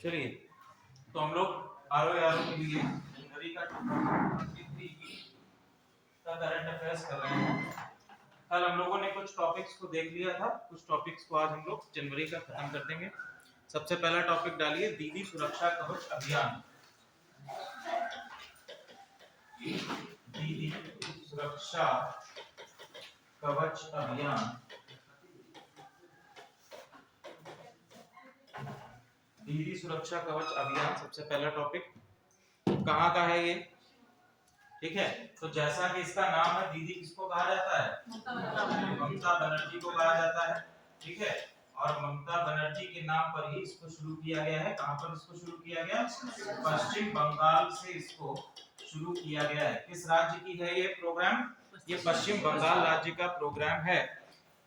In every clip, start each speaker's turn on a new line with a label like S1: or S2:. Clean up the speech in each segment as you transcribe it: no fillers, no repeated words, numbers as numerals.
S1: चलिए, तो हम लोग आरओ यारों के लिए जनवरी का 2023 का करंट अफेयर्स कर रहे हैं। कल हम लोगों ने कुछ टॉपिक्स को देख लिया था, कुछ टॉपिक्स को आज हम लोग जनवरी का खत्म कर देंगे। सबसे पहला टॉपिक डालिए, दीदी सुरक्षा कवच अभियान। दीदी सुरक्षा कवच अभियान। दीदी सुरक्षा कवच अभियान सबसे पहला टॉपिक कहाँ का है ये? ठीक है, तो जैसा कि इसका नाम है, दीदी किसको कहा जाता है? ममता बनर्जी को कहा जाता है। ठीक है, और ममता बनर्जी के नाम पर ही इसको शुरू किया गया है। कहां पर इसको शुरू किया गया? पश्चिम बंगाल से इसको शुरू किया गया है। किस राज्य की है ये प्रोग्राम? ये पश्चिम बंगाल राज्य का प्रोग्राम है।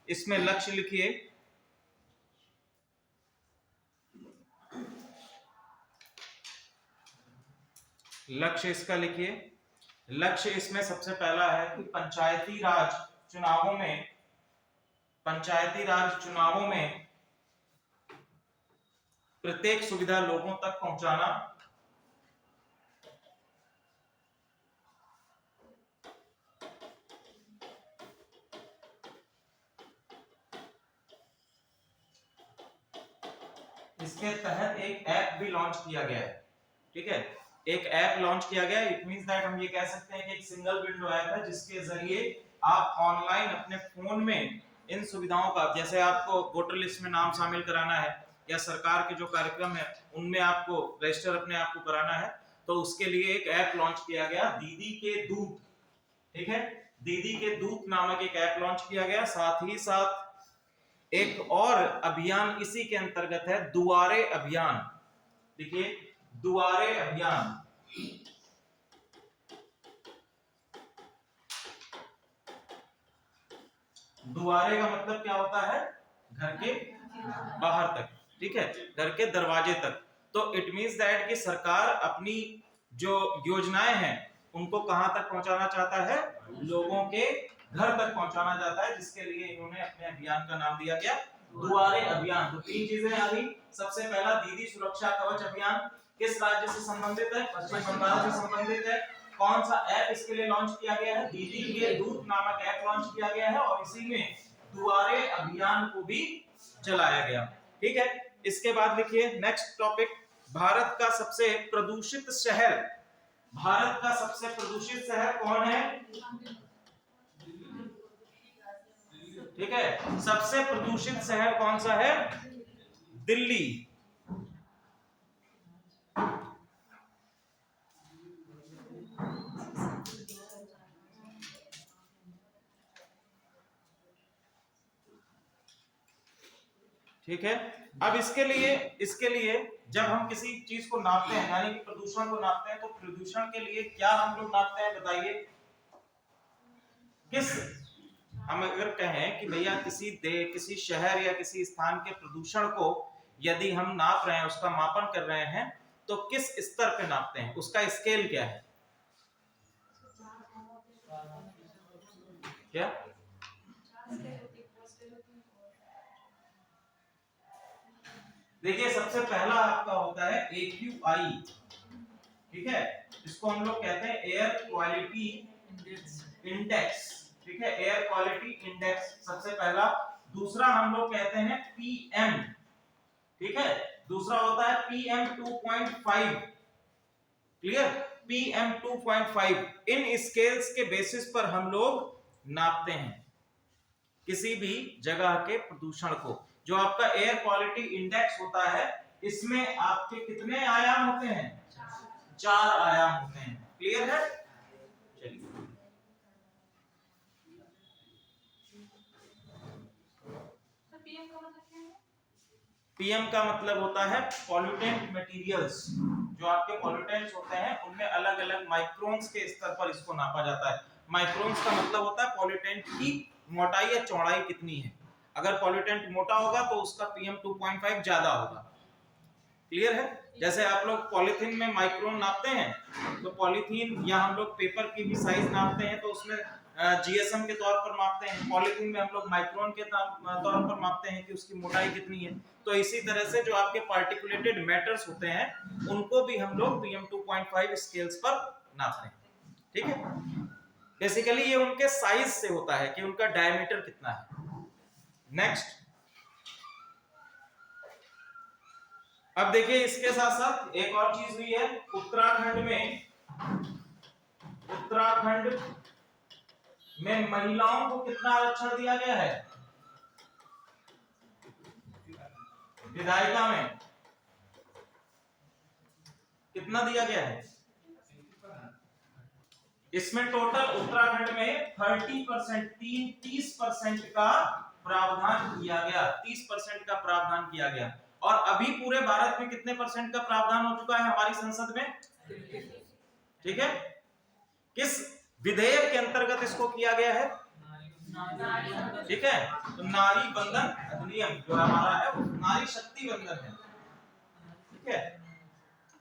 S1: इसमें लक्ष्य लिखिए, लक्ष्य इसका लिखिए। लक्ष्य इसमें सबसे पहला है कि पंचायती राज चुनावों में प्रत्येक सुविधा लोगों तक पहुंचाना। इसके तहत एक ऐप भी लॉन्च किया गया है। ठीक है, एक ऐप लॉन्च किया गया। इट मींस दैट हम ये कह सकते हैं कि एक सिंगल विंडो ऐप है जिसके जरिए आप ऑनलाइन अपने फोन में इन सुविधाओं का, जैसे आपको वोटर लिस्ट में नाम शामिल कराना है या सरकार के जो कार्यक्रम है उनमें आपको रजिस्टर अपने आप को कराना है, तो उसके लिए एक ऐप लॉन्च किया गया, दीदी के दूत। ठीक है, दीदी के दूत नामक एक ऐप लॉन्च किया गया। साथ ही साथ एक और अभियान इसी के अंतर्गत है, दुआरे अभियान। देखिए, दुआरे अभियान। दुआरे का मतलब क्या होता है? घर के बाहर तक। ठीक है, घर के दरवाजे तक। तो इट मींस दैट कि सरकार अपनी जो योजनाएं हैं उनको कहां तक पहुंचाना चाहता है? लोगों के घर तक पहुंचाना चाहता है, जिसके लिए इन्होंने अपने अभियान का नाम दिया गया दुआरे अभियान। तो तीन चीजें आ गई। सबसे पहला, दीदी सुरक्षा कवच अभियान किस राज्य से संबंधित है? पश्चिम बंगाल से संबंधित है। कौन सा ऐप इसके लिए लॉन्च किया गया है? दीदी के दूत नामक ऐप लॉन्च किया गया है, और इसी में दुआरे अभियान को भी चलाया गया। ठीक है, इसके बाद लिखिए नेक्स्ट टॉपिक, भारत का सबसे प्रदूषित शहर। भारत का सबसे प्रदूषित शहर कौन है? ठीक है, सबसे प्रदूषित शहर कौन सा है? दिल्ली। ठीक है, अब इसके लिए जब हम किसी चीज को नापते हैं, यानी कि प्रदूषण को नापते हैं, तो प्रदूषण के लिए क्या हम लोग नापते हैं बताइए? हम अगर कहें कि भैया किसी शहर या किसी स्थान के प्रदूषण को यदि हम नाप रहे हैं, उसका मापन कर रहे हैं, तो किस स्तर पे नापते हैं? उसका स्केल क्या है? क्या? देखिए, सबसे पहला आपका होता है AQI। ठीक है, इसको हम लोग कहते हैं एयर क्वालिटी इंडेक्स। ठीक है, एयर क्वालिटी इंडेक्स सबसे पहला। दूसरा हम लोग कहते हैं PM। ठीक है, दूसरा होता है PM 2.5। क्लियर? PM 2.5। इन स्केल्स के बेसिस पर हम लोग नापते हैं किसी भी जगह के प्रदूषण को। जो आपका एयर क्वालिटी इंडेक्स होता है, इसमें आपके कितने आयाम होते हैं? 4 आयाम होते हैं। क्लियर है? चलिए, पीएम का मतलब होता है पॉल्यूटेंट मटेरियल्स। जो आपके पॉल्यूटेंट्स होते हैं उनमें अलग अलग माइक्रोन्स के स्तर पर इसको नापा जाता है। माइक्रोन्स का मतलब होता है पॉल्यूटेंट की मोटाई या चौड़ाई कितनी है। अगर पॉल्यूटेंट मोटा होगा तो उसका PM 2.5 ज्यादा होगा। क्लियर है? जैसे आप लोग पॉलीथीन में माइक्रोन नापते हैं, तो पॉलीथीन या हम लोग पेपर की भी साइज नापते हैं, तो उसमें जीएसएम के तौर पर मापते हैं। पॉलीथीन में हम लोग माइक्रोन के तौर पर मापते हैं कि उसकी मोटाई कितनी है। तो इसी तरह से जो आपके पार्टिकुलेटेड मैटर्स होते हैं, उनको भी हम लोग PM 2.5 स्केल्स पर नापते हैं। ठीक है, बेसिकली ये उनके साइज से होता है कि उनका डायमीटर कितना है। नेक्स्ट, अब देखिए इसके साथ साथ एक और चीज हुई है। उत्तराखंड में महिलाओं को कितना आरक्षण दिया गया है विधायिका में? कितना दिया गया है इसमें? टोटल उत्तराखंड में 30%, 30% का प्रावधान किया गया, 30% का प्रावधान किया गया। और अभी पूरे भारत में कितने परसेंट का प्रावधान हो चुका है हमारी संसद में? ठीक है, किस विधेयक के अंतर्गत इसको किया गया है? ठीक है, तो नारी बंधन अधिनियम जो हमारा है वो नारी शक्ति बंधन है। ठीक है,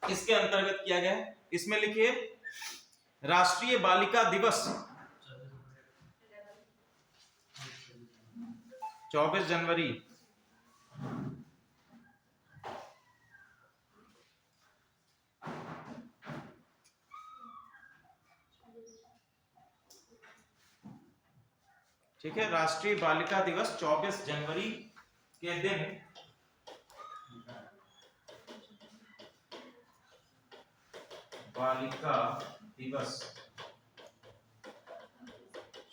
S1: इसके अंतर्गत किया गया है। इसमें लिखिए राष्ट्रीय बालिका दिवस 24 जनवरी। ठीक है, राष्ट्रीय बालिका दिवस 24 जनवरी के दिन बालिका दिवस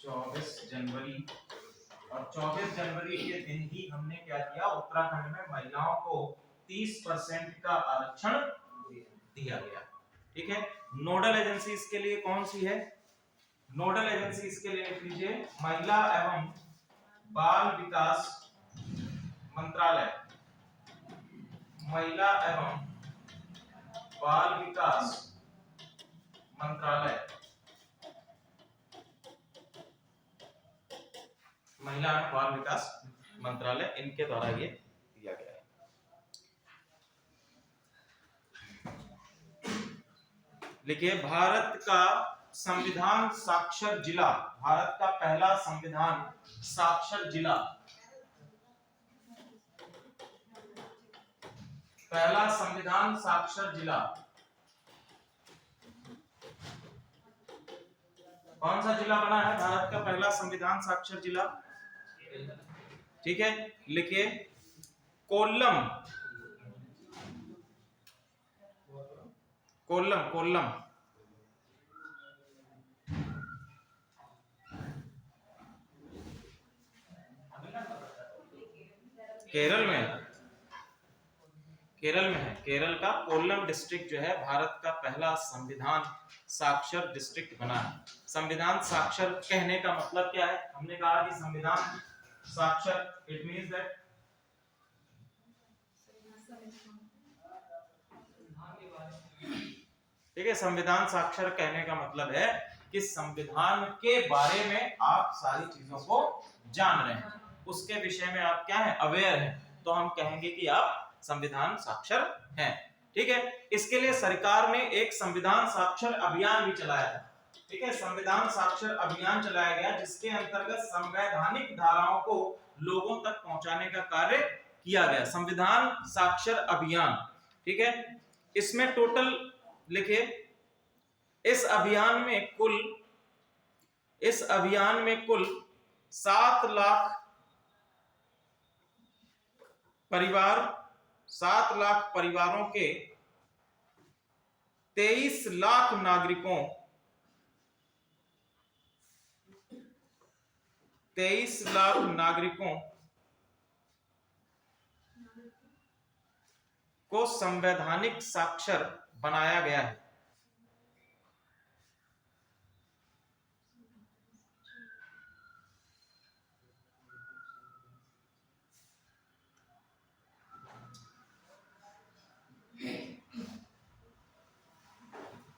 S1: 24 जनवरी, और 24 जनवरी के दिन ही हमने क्या किया? उत्तराखंड में महिलाओं को 30% का आरक्षण दिया गया। ठीक है, नोडल एजेंसी इसके लिए कौन सी है? नोडल एजेंसी इसके लिए लिख लीजिए महिला एवं बाल विकास मंत्रालय। महिला एवं बाल विकास मंत्रालय, महिला एवं बाल विकास मंत्रालय, इनके द्वारा ये दिया गया है। लिखिए भारत का संविधान साक्षर जिला, भारत का पहला संविधान साक्षर जिला, पहला संविधान साक्षर जिला कौन सा जिला बना है? भारत का पहला संविधान साक्षर जिला। ठीक है, लिखिए कोल्लम, कोल्लम, कोल्लम, केरल में, केरल में है। केरल का कोल्लम डिस्ट्रिक्ट जो है भारत का पहला संविधान साक्षर डिस्ट्रिक्ट बना है। संविधान साक्षर कहने का मतलब क्या है? हमने कहा कि संविधान साक्षर, इट मींस दैट ठीक है, संविधान साक्षर कहने का मतलब है कि संविधान के बारे में आप सारी चीजों को जान रहे हैं, उसके विषय में आप क्या है? अवेयर हैं, तो हम कहेंगे कि आप संविधान साक्षर हैं। ठीक है, इसके लिए सरकार ने एक संविधान साक्षर अभियान भी चलाया था। ठीक है, संविधान साक्षर अभियान चलाया गया जिसके अंतर्गत संवैधानिक धाराओं को लोगों तक पहुंचाने का कार्य किया गया, संविधान साक्षर अभियान। ठीक है, इसमें टोटल लिखिए इस अभियान में कुल 7 लाख परिवार, 7 लाख परिवारों के 23 लाख नागरिकों, 23 लाख नागरिकों को संवैधानिक साक्षर बनाया गया है।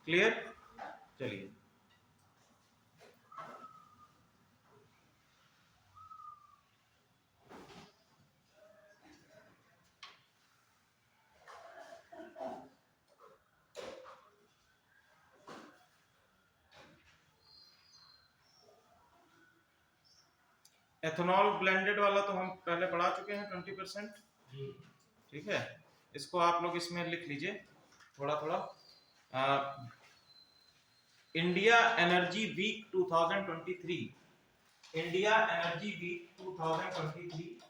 S1: क्लियर? चलिए एथेनॉल ब्लेंडेड वाला तो हम पहले पढ़ा चुके हैं 20%। ठीक है, इसको आप लोग इसमें लिख लीजिए थोड़ा थोड़ा। India energy week 2023, India energy week 2023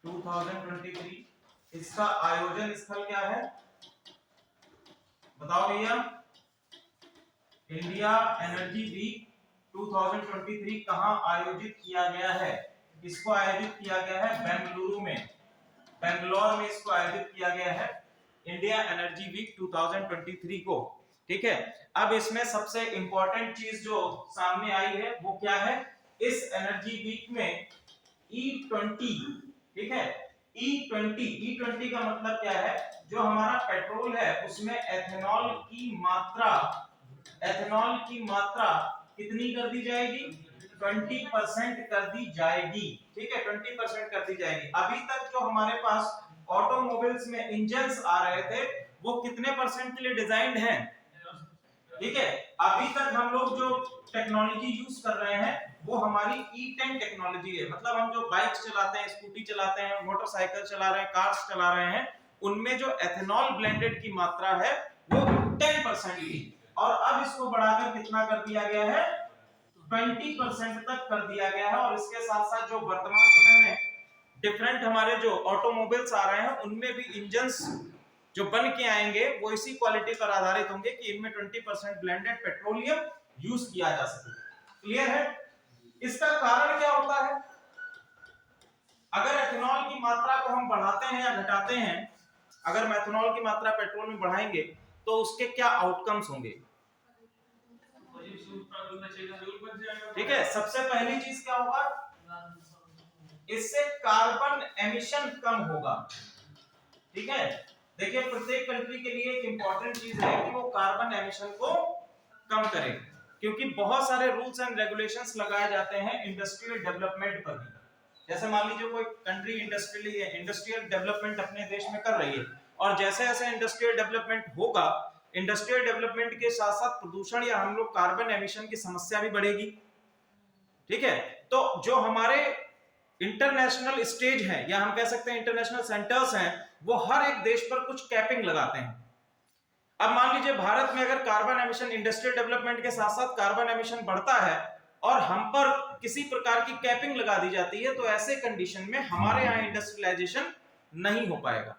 S1: 2023 इसका आयोजन स्थल क्या है बताओ भैया। इंडिया एनर्जी वीक 2023 कहां आयोजित किया गया है? इसको आयोजित किया गया है बेंगलुरु में, बेंगलोर में इसको आयोजित किया गया है इंडिया एनर्जी वीक 2023 को। ठीक है, अब इसमें सबसे इंपॉर्टेंट चीज जो सामने आई है वो क्या है? इस एनर्जी वीक में E20, ठीक है, E20 का मतलब क्या है? जो हमारा पेट्रोल है उसमें एथेनॉल की मात्रा कितनी कर दी जाएगी? 20% कर दी जाएगी। ठीक है, 20% कर दी जाएगी। अभी तक जो हमारे पास ऑटोमोबाइल्स में इंजन्स आ रहे थे वो कितने परसेंट के लिए डिजाइंड हैं? ठीक है, अभी तक हम लोग जो टेक्नोलॉजी यूज कर रहे हैं वो हमारी E10 टेक्नोलॉजी है। मतलब हम जो बाइक चलाते हैं, स्कूटी चलाते हैं, मोटरसाइकिल चला रहे हैं, कार्स चला रहे हैं, उनमें जो एथेनॉल ब्लेंडेड की मात्रा है वो 10% थी, और अब इसको बढ़ाकर कितना कर दिया गया है? 20% तक कर दिया गया है। और इसके साथ साथ जो वर्तमान समय में डिफरेंट हमारे जो ऑटोमोबाइल्स आ रहे हैं उनमें भी इंजन्स जो बन के आएंगे वो इसी क्वालिटी पर आधारित होंगे कि इनमें 20% ब्लेंडेड पेट्रोलियम यूज किया जा सके। क्लियर है? इसका कारण क्या होता है? अगर एथेनॉल की मात्रा को हम बढ़ाते हैं या घटाते हैं, अगर मेथनॉल की मात्रा पेट्रोल में बढ़ाएंगे तो उसके क्या आउटकम्स होंगे? ठीक है, सबसे पहली चीज क्या होगा? इससे कार्बन एमिशन कम होगा। ठीक है, देखिए प्रत्येक कंट्री के लिए एक इंपॉर्टेंट चीज है कि वो कार्बन एमिशन को कम करे, क्योंकि बहुत सारे रूल्स एंड रेगुलेशंस लगाए जाते हैं इंडस्ट्रियल डेवलपमेंट पर भी। जैसे मान लीजिए कोई कंट्री इंडस्ट्रियल डेवलपमेंट अपने देश में कर रही है, और जैसे जैसे इंडस्ट्रियल डेवलपमेंट होगा, इंडस्ट्रियल डेवलपमेंट के साथ साथ प्रदूषण या हम लोग कार्बन एमिशन की समस्या भी बढ़ेगी। ठीक है, तो जो हमारे इंटरनेशनल स्टेज है या हम कह सकते हैं इंटरनेशनल सेंटर्स हैं, वो हर एक देश पर कुछ कैपिंग लगाते हैं। अब मान लीजिए भारत में अगर कार्बन एमिशन इंडस्ट्रियल डेवलपमेंट के साथ साथ कार्बन एमिशन बढ़ता है और हम पर किसी प्रकार की कैपिंग लगा दी जाती है, तो ऐसे कंडीशन में हमारे यहाँ इंडस्ट्रियलाइजेशन नहीं हो पाएगा।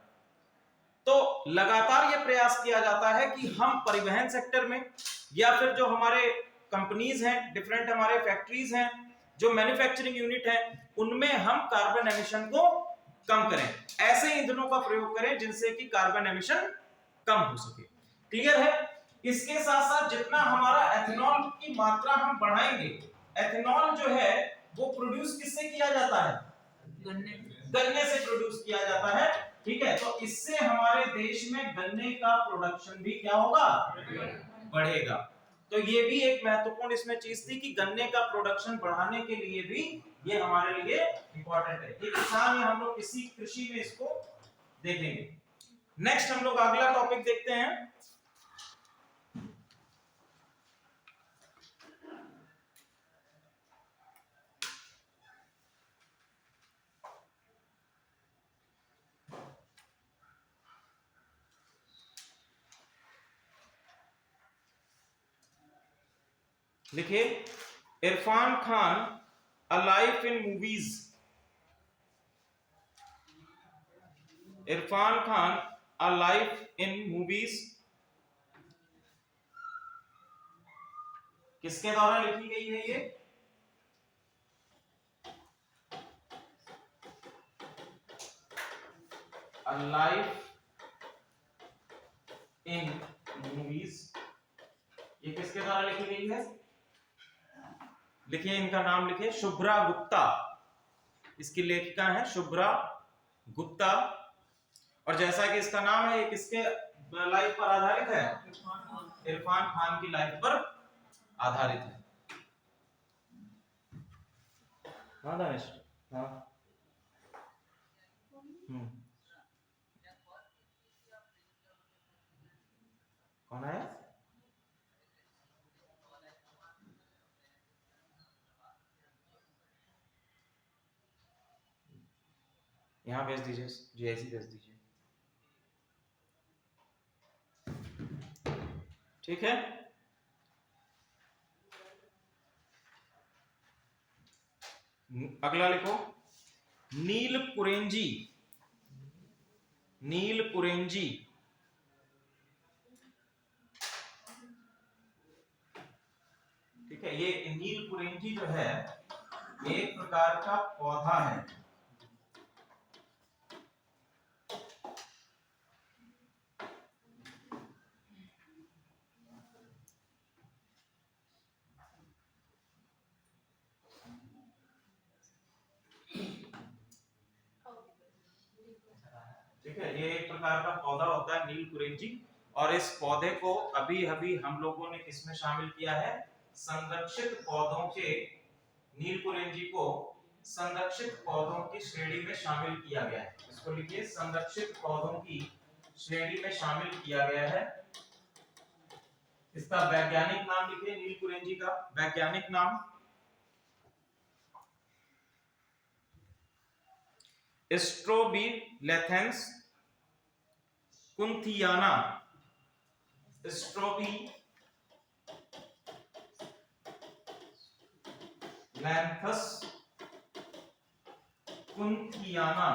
S1: तो लगातार यह प्रयास किया जाता है कि हम परिवहन सेक्टर में या फिर जो हमारे कंपनीज हैं, डिफरेंट हमारे फैक्ट्रीज हैं, जो मैन्युफैक्चरिंग यूनिट है, उनमें हम कार्बन एमिशन को कम करें, ऐसे ईंधनों का प्रयोग करें जिनसे कि कार्बन एमिशन कम हो सके। क्लियर है? इसके साथ साथ जितना हमारा एथेनॉल की मात्रा हम बढ़ाएंगे, एथेनॉल जो है वो प्रोड्यूस किससे किया जाता है? गन्ने से प्रोड्यूस किया जाता है। ठीक है, तो इससे हमारे देश में गन्ने का प्रोडक्शन भी क्या होगा? बढ़ेगा। तो ये भी एक महत्वपूर्ण इसमें चीज थी कि गन्ने का प्रोडक्शन बढ़ाने के लिए भी ये हमारे लिए इंपॉर्टेंट है। ये किसान या हम लोग किसी कृषि में इसको देखेंगे। नेक्स्ट हम लोग अगला टॉपिक देखते हैं। लिखिए Irfan Khan a life in movies. Irfan Khan a life in movies किसके द्वारा लिखी गई है? ये अ लाइफ इन मूवीज, ये किसके द्वारा लिखी गई है? लिखिए इनका नाम लिखिए, शुभ्रा गुप्ता इसकी लेखिका है, शुभ्रा गुप्ता। और जैसा कि इसका नाम है, ये किसके लाइफ पर आधारित है? इरफान खान की लाइफ पर आधारित है। हाँ दानिश, हाँ कौन है? यहाँ भेज दीजिए, GIC भेज दीजिए, ठीक है। अगला लिखो, नील कुरेंजी। नील कुरेंजी ठीक है, ये नील कुरेंजी जो है एक प्रकार का पौधा है। ठीक है, ये एक प्रकार का पौधा होता है नील कुरेंजी, और इस पौधे को अभी अभी हम लोगों ने किसमें शामिल किया है, संरक्षित पौधों के, नील कुरेंजी को संरक्षित पौधों की श्रेणी में शामिल किया गया है। इसको लिखिए, संरक्षित पौधों की श्रेणी में शामिल किया गया है। इसका वैज्ञानिक नाम लिखिए, नील कुरेंजी का वैज्ञानिक नाम स्ट्रोबिलेथेंस कुंथियाना। स्ट्रोबिलेथेंस कुंथियाना।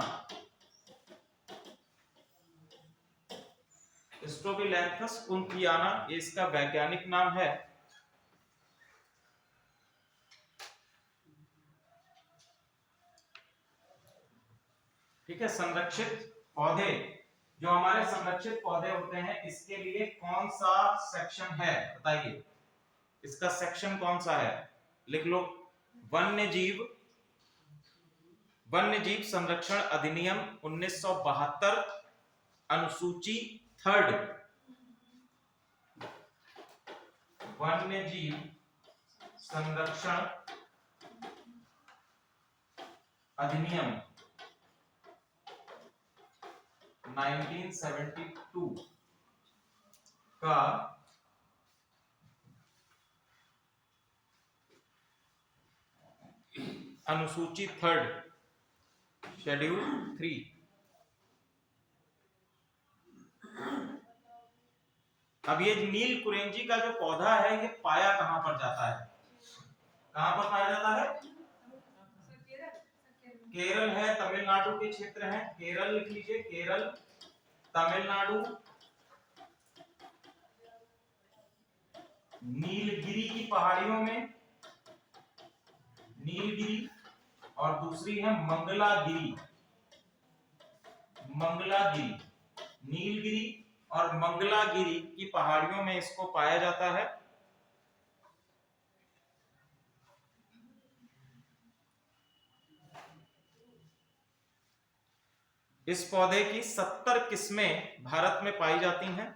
S1: स्ट्रोबिलेथेंस कुंथियाना ये इसका वैज्ञानिक नाम है। ठीक है, संरक्षित पौधे, जो हमारे संरक्षित पौधे होते हैं, इसके लिए कौन सा सेक्शन है बताइए, इसका सेक्शन कौन सा है, लिख लो, वन्य जीव संरक्षण अधिनियम 1972 अनुसूची 3, वन्य जीव संरक्षण अधिनियम 1972 का अनुसूची 3, शेड्यूल 3। अब ये नील कुरेंजी का जो पौधा है, ये पाया कहां पर जाता है, कहां पर पाया जाता है, केरल है, तमिलनाडु के क्षेत्र हैं, केरल लिख लीजिए, केरल, तमिलनाडु, नीलगिरी की पहाड़ियों में, नीलगिरी, और दूसरी है मंगलागिरी। मंगलागिरी, नीलगिरी और मंगलागिरी की पहाड़ियों में इसको पाया जाता है। इस पौधे की 70 किस्में भारत में पाई जाती हैं।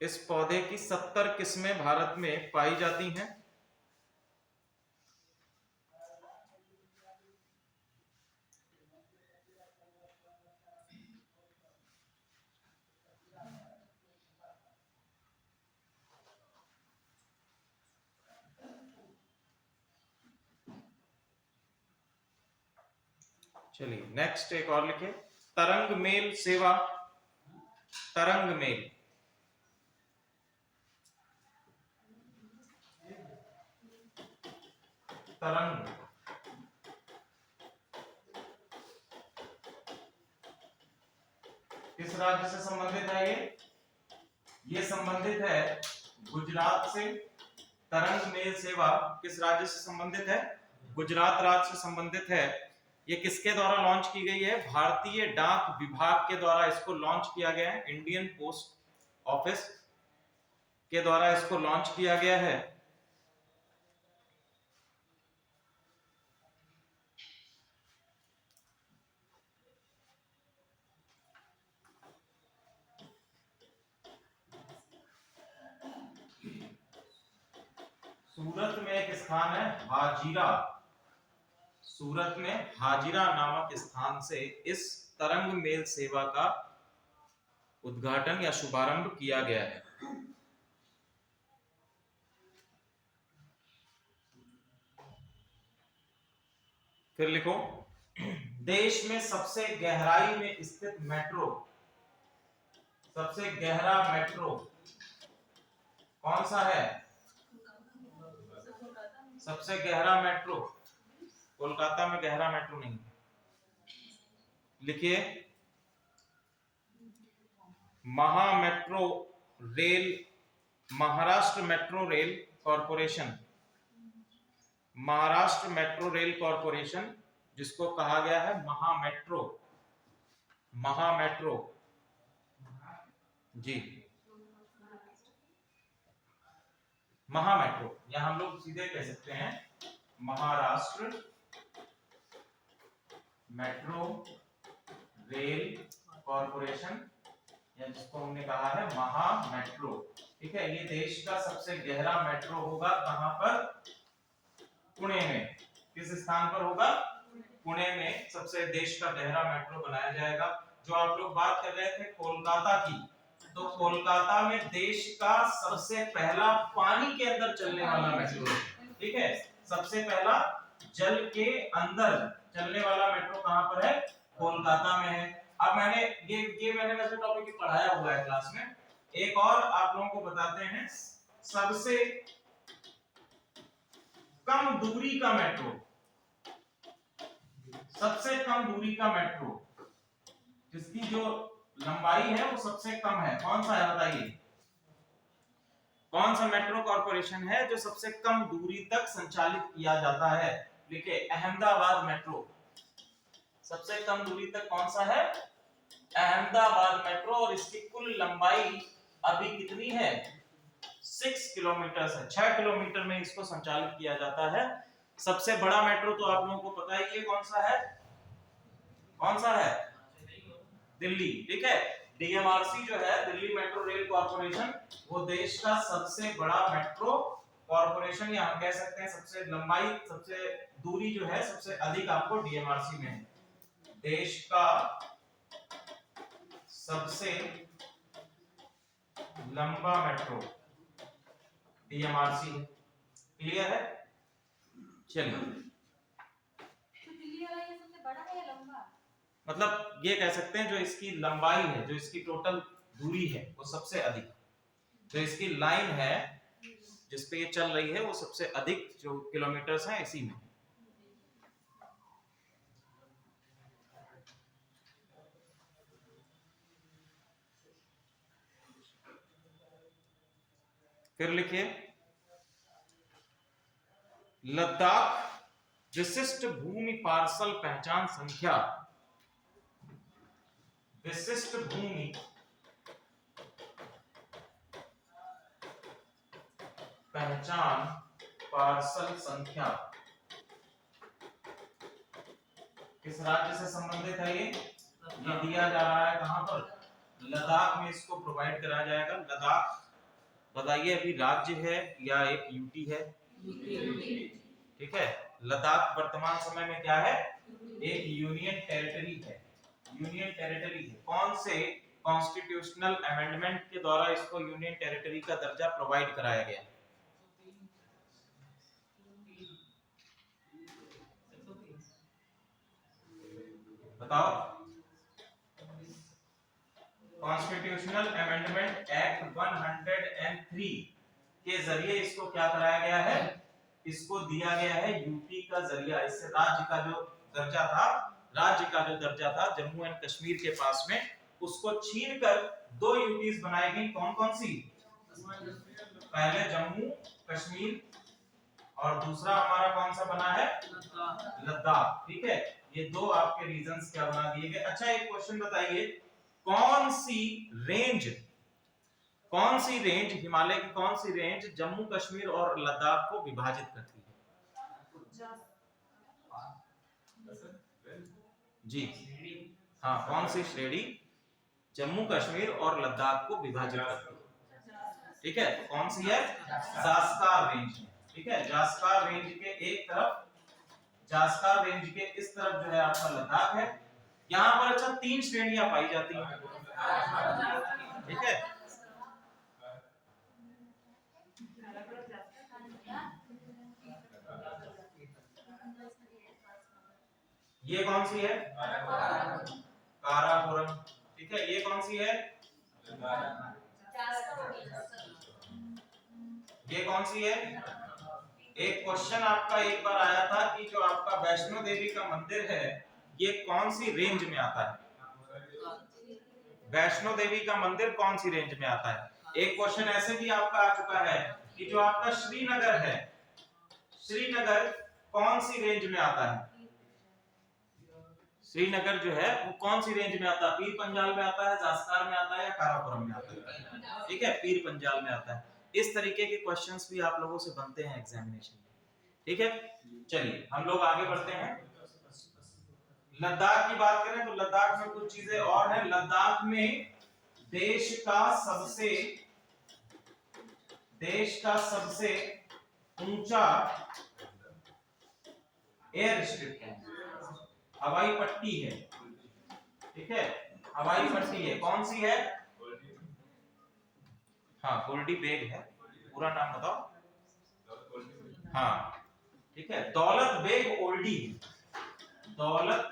S1: इस पौधे की 70 किस्में भारत में पाई जाती हैं। चलिए नेक्स्ट एक और लिखे, तरंग मेल सेवा। तरंग मेल, तरंग किस राज्य से संबंधित है, ये संबंधित है गुजरात से। तरंग मेल सेवा किस राज्य से संबंधित है, गुजरात राज्य से संबंधित है। ये किसके द्वारा लॉन्च की गई है, भारतीय डाक विभाग के द्वारा इसको लॉन्च किया गया है, इंडियन पोस्ट ऑफिस के द्वारा इसको लॉन्च किया गया है। सूरत में एक स्थान है हाजीरा, सूरत में हाजीरा नामक स्थान से इस तरंग मेल सेवा का उद्घाटन या शुभारंभ किया गया है। फिर लिखो, देश में सबसे गहराई में स्थित मेट्रो, सबसे गहरा मेट्रो कौन सा है? सबसे गहरा मेट्रो कोलकाता में गहरा मेट्रो नहीं। लिखिए, महा metro rail, Maharashtra metro rail corporation, Maharashtra metro rail corporation जिसको कहा गया है महा मेट्रो, महा मेट्रो जी, महा मेट्रो, या हम लोग सीधे कह सकते हैं महाराष्ट्र मेट्रो रेल कॉरपोरेशन, या जिसको हमने कहा है महा मेट्रो। ठीक है, ये देश का सबसे गहरा मेट्रो होगा। कहां पर? पुणे में। किस स्थान पर होगा? पुणे में सबसे देश का गहरा मेट्रो बनाया जाएगा। जो आप लोग बात कर रहे थे कोलकाता की, तो कोलकाता में देश का सबसे पहला पानी के अंदर चलने वाला मेट्रो, ठीक है, सबसे पहला जल के अंदर चलने वाला मेट्रो कहां पर है? कोलकाता में है। अब मैंने वैसे टॉपिक पढ़ाया हुआ है क्लास में। एक और आप लोगों को बताते हैं, सबसे कम दूरी का मेट्रो, सबसे कम दूरी का मेट्रो जिसकी जो लंबाई है वो सबसे कम है, कौन सा है बताइए? कौन सा मेट्रो कॉरपोरेशन है जो सबसे कम दूरी तक संचालित किया जाता है? देखिए, अहमदाबाद मेट्रो सबसे कम दूरी तक कौन सा है? अहमदाबाद मेट्रो, और इसकी कुल लंबाई अभी कितनी है? 6 किलोमीटर है। 6 किलोमीटर में इसको संचालित किया जाता है। सबसे बड़ा मेट्रो तो आप लोगों को पता ही है कौन सा है? कौन सा है? दिल्ली। ठीक है, डीएमआरसी जो है दिल्ली मेट्रो रेल कॉरपोरेशन, वो देश का सबसे बड़ा मेट्रो कॉरपोरेशन, या हम कह सकते हैं सबसे लंबाई, सबसे दूरी जो है सबसे अधिक आपको डीएमआरसी में है। देश का सबसे लंबा मेट्रो डीएमआरसी। क्लियर है? चलिए, मतलब ये कह सकते हैं जो इसकी लंबाई है, जो इसकी टोटल दूरी है वो सबसे अधिक, जो इसकी लाइन है जिस पे ये चल रही है वो सबसे अधिक जो किलोमीटर्स हैं इसी में। फिर लिखिए, लद्दाख विशिष्ट भूमि पार्सल पहचान संख्या, विशिष्ट भूमि पहचान पार्सल संख्या किस राज्य से संबंधित है? ये दिया जा रहा है कहां पर? लद्दाख में इसको प्रोवाइड कराया जाएगा। लद्दाख बताइए अभी राज्य है या एक यूटी है? ठीक है, लद्दाख वर्तमान समय में क्या है? एक यूनियन टेरिटरी है। यूनियन टेरिटरी है। कौन से कॉन्स्टिट्यूशनल अमेंडमेंट के द्वारा इसको यूनियन टेरिटरी का दर्जा प्रोवाइड कराया गया? बताओ। कॉन्स्टिट्यूशनल अमेंडमेंट एक्ट 103 के जरिए इसको क्या कराया गया है? इसको दिया गया है यूटी का जरिया। इससे राज्य का जो दर्जा था, राज्य का जो दर्जा था जम्मू एंड कश्मीर के पास में, उसको छीनकर 2 यूटीज बनाई गई। कौन कौन सी? पहले जम्मू कश्मीर, और दूसरा हमारा कौन सा बना है? लद्दाख। ठीक है, ये 2 आपके रीजंस क्या बना दिए गए। अच्छा, एक क्वेश्चन बताइए, कौन सी रेंज, कौन सी रेंज, हिमालय की कौन सी रेंज जम्मू कश्मीर और लद्दाख को विभाजित करती है? जी हाँ, कौन सी श्रेणी जम्मू कश्मीर और लद्दाख को विभाजित करती है? ठीक है, तो कौन सी है? जास्कार रेंज। ठीक है, जास्कार रेंज के एक तरफ, जास्कार रेंज के इस तरफ जो है आपका लद्दाख है। यहाँ पर अच्छा 3 श्रेणियां पाई जाती हैं। ठीक है, ये कौन सी है? काराकोरम। ठीक है, ये कौन सी है? ये कौन सी है? एक क्वेश्चन आपका एक बार आया था कि जो आपका वैष्णो देवी का मंदिर है ये कौन सी रेंज में आता है? वैष्णो देवी का मंदिर कौन सी रेंज में आता है? एक क्वेश्चन ऐसे भी आपका आ चुका है कि जो आपका श्रीनगर है, श्रीनगर कौन सी रेंज में आता है? श्रीनगर जो है वो कौन सी रेंज में आता है? पीर पंजाल में आता है, जास्कार में आता है या काराकोरम में आता है? ठीक है, पीर पंजाल में आता है। इस तरीके के क्वेश्चंस भी आप लोगों से बनते हैं एग्जामिनेशन में। ठीक है, चलिए हम लोग आगे बढ़ते हैं। लद्दाख की बात करें तो लद्दाख में कुछ चीजें और हैं। लद्दाख में देश का सबसे ऊंचा एयर स्ट्रिप है, हवाई पट्टी है। ठीक है, हवाई पट्टी है, कौन सी है? हाँ, गोल्डी बेग है, पूरा नाम बताओ। हाँ ठीक है, दौलत बेग ओल्डी, दौलत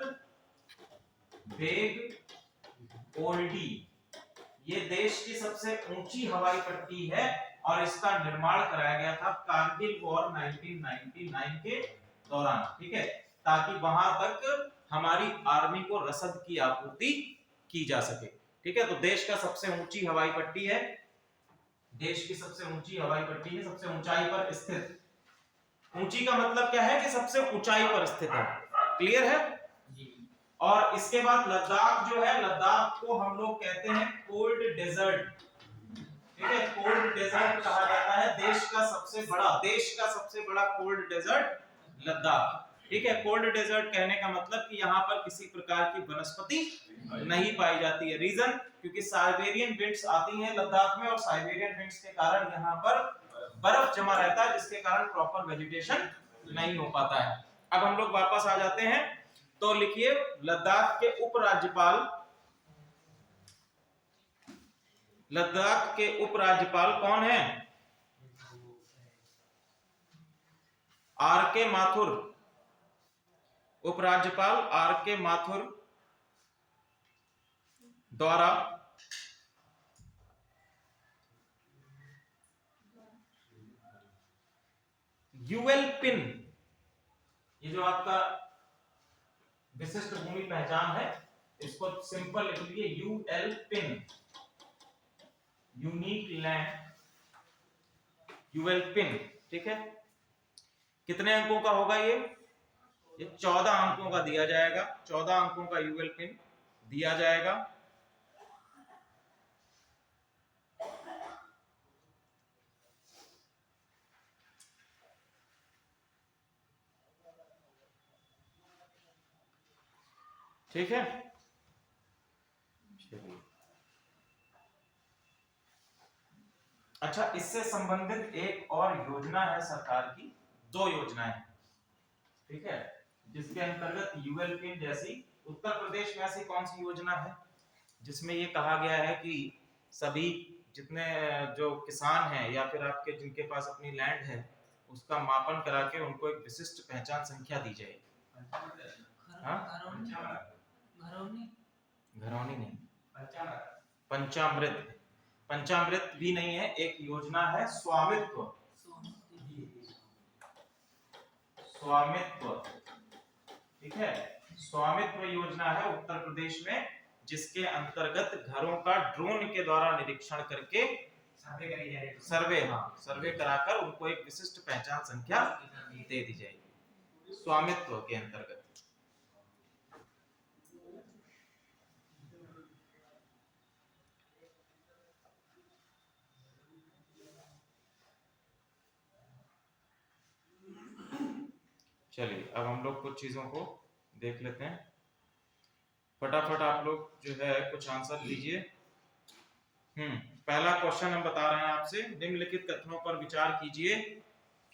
S1: बेग ओल्डी ये देश की सबसे ऊंची हवाई पट्टी है और इसका निर्माण कराया गया था कारगिल वॉर 1999 के दौरान। ठीक है, ताकि वहां तक हमारी आर्मी को रसद की आपूर्ति की जा सके। ठीक है, तो देश का सबसे ऊंची हवाई पट्टी है, देश की सबसे ऊंची हवाई पट्टी है, सबसे ऊंचाई पर स्थित। ऊंची का मतलब क्या है कि सबसे ऊंचाई पर स्थित है। क्लियर है? और इसके बाद लद्दाख जो है, लद्दाख को हम लोग कहते हैं कोल्ड डेजर्ट। ठीक है, कोल्ड डेजर्ट कहा जाता है। देश का सबसे बड़ा कोल्ड डेजर्ट लद्दाख। ठीक है, कोल्ड डेजर्ट कहने का मतलब कि यहाँ पर किसी प्रकार की वनस्पति नहीं पाई जाती है। रीजन, क्योंकि साइबेरियन विंड्स आती हैं लद्दाख में और साइबेरियन विंड्स के कारण यहाँ पर बर्फ जमा रहता है, जिसके कारण प्रॉपर वेजिटेशन नहीं हो पाता है। अब हम लोग वापस आ जाते हैं, तो लिखिए लद्दाख के उपराज्यपाल कौन है? आर के माथुर। उपराज्यपाल आर के माथुर द्वारा यूएल पिन, ये जो आपका विशिष्ट भूमि पहचान है, इसको सिंपल लिख लीजिए ULPIN, unique land ULPIN. ठीक है, कितने अंकों का होगा ये 14 अंकों का दिया जाएगा, 14 अंकों का यूएल पिन दिया जाएगा। ठीक है, अच्छा, इससे संबंधित एक और योजना है सरकार की, 2 योजनाएं। ठीक है, जिसके अंतर्गत यूएल पिन जैसी, उत्तर प्रदेश में ऐसी कौन सी योजना है जिसमें ये कहा गया है कि सभी जितने जो किसान हैं या फिर आपके जिनके पास अपनी लैंड है उसका मापन करा के उनको एक विशिष्ट पहचान संख्या दी जाएगी? घरौनी नहीं, पंचामृत। पंचामृत भी नहीं है, एक योजना है स्वामित्व। ठीक है, स्वामित्व योजना है उत्तर प्रदेश में, जिसके अंतर्गत घरों का ड्रोन के द्वारा निरीक्षण करके सर्वे कराकर उनको एक विशिष्ट पहचान संख्या दे दी जाएगी स्वामित्व के अंतर्गत। चलिए अब हम लोग कुछ चीजों को देख लेते हैं, फटाफट आप लोग जो है कुछ आंसर दीजिए। पहला क्वेश्चन हम बता रहे हैं आपसे, निम्नलिखित कथनों पर विचार कीजिए,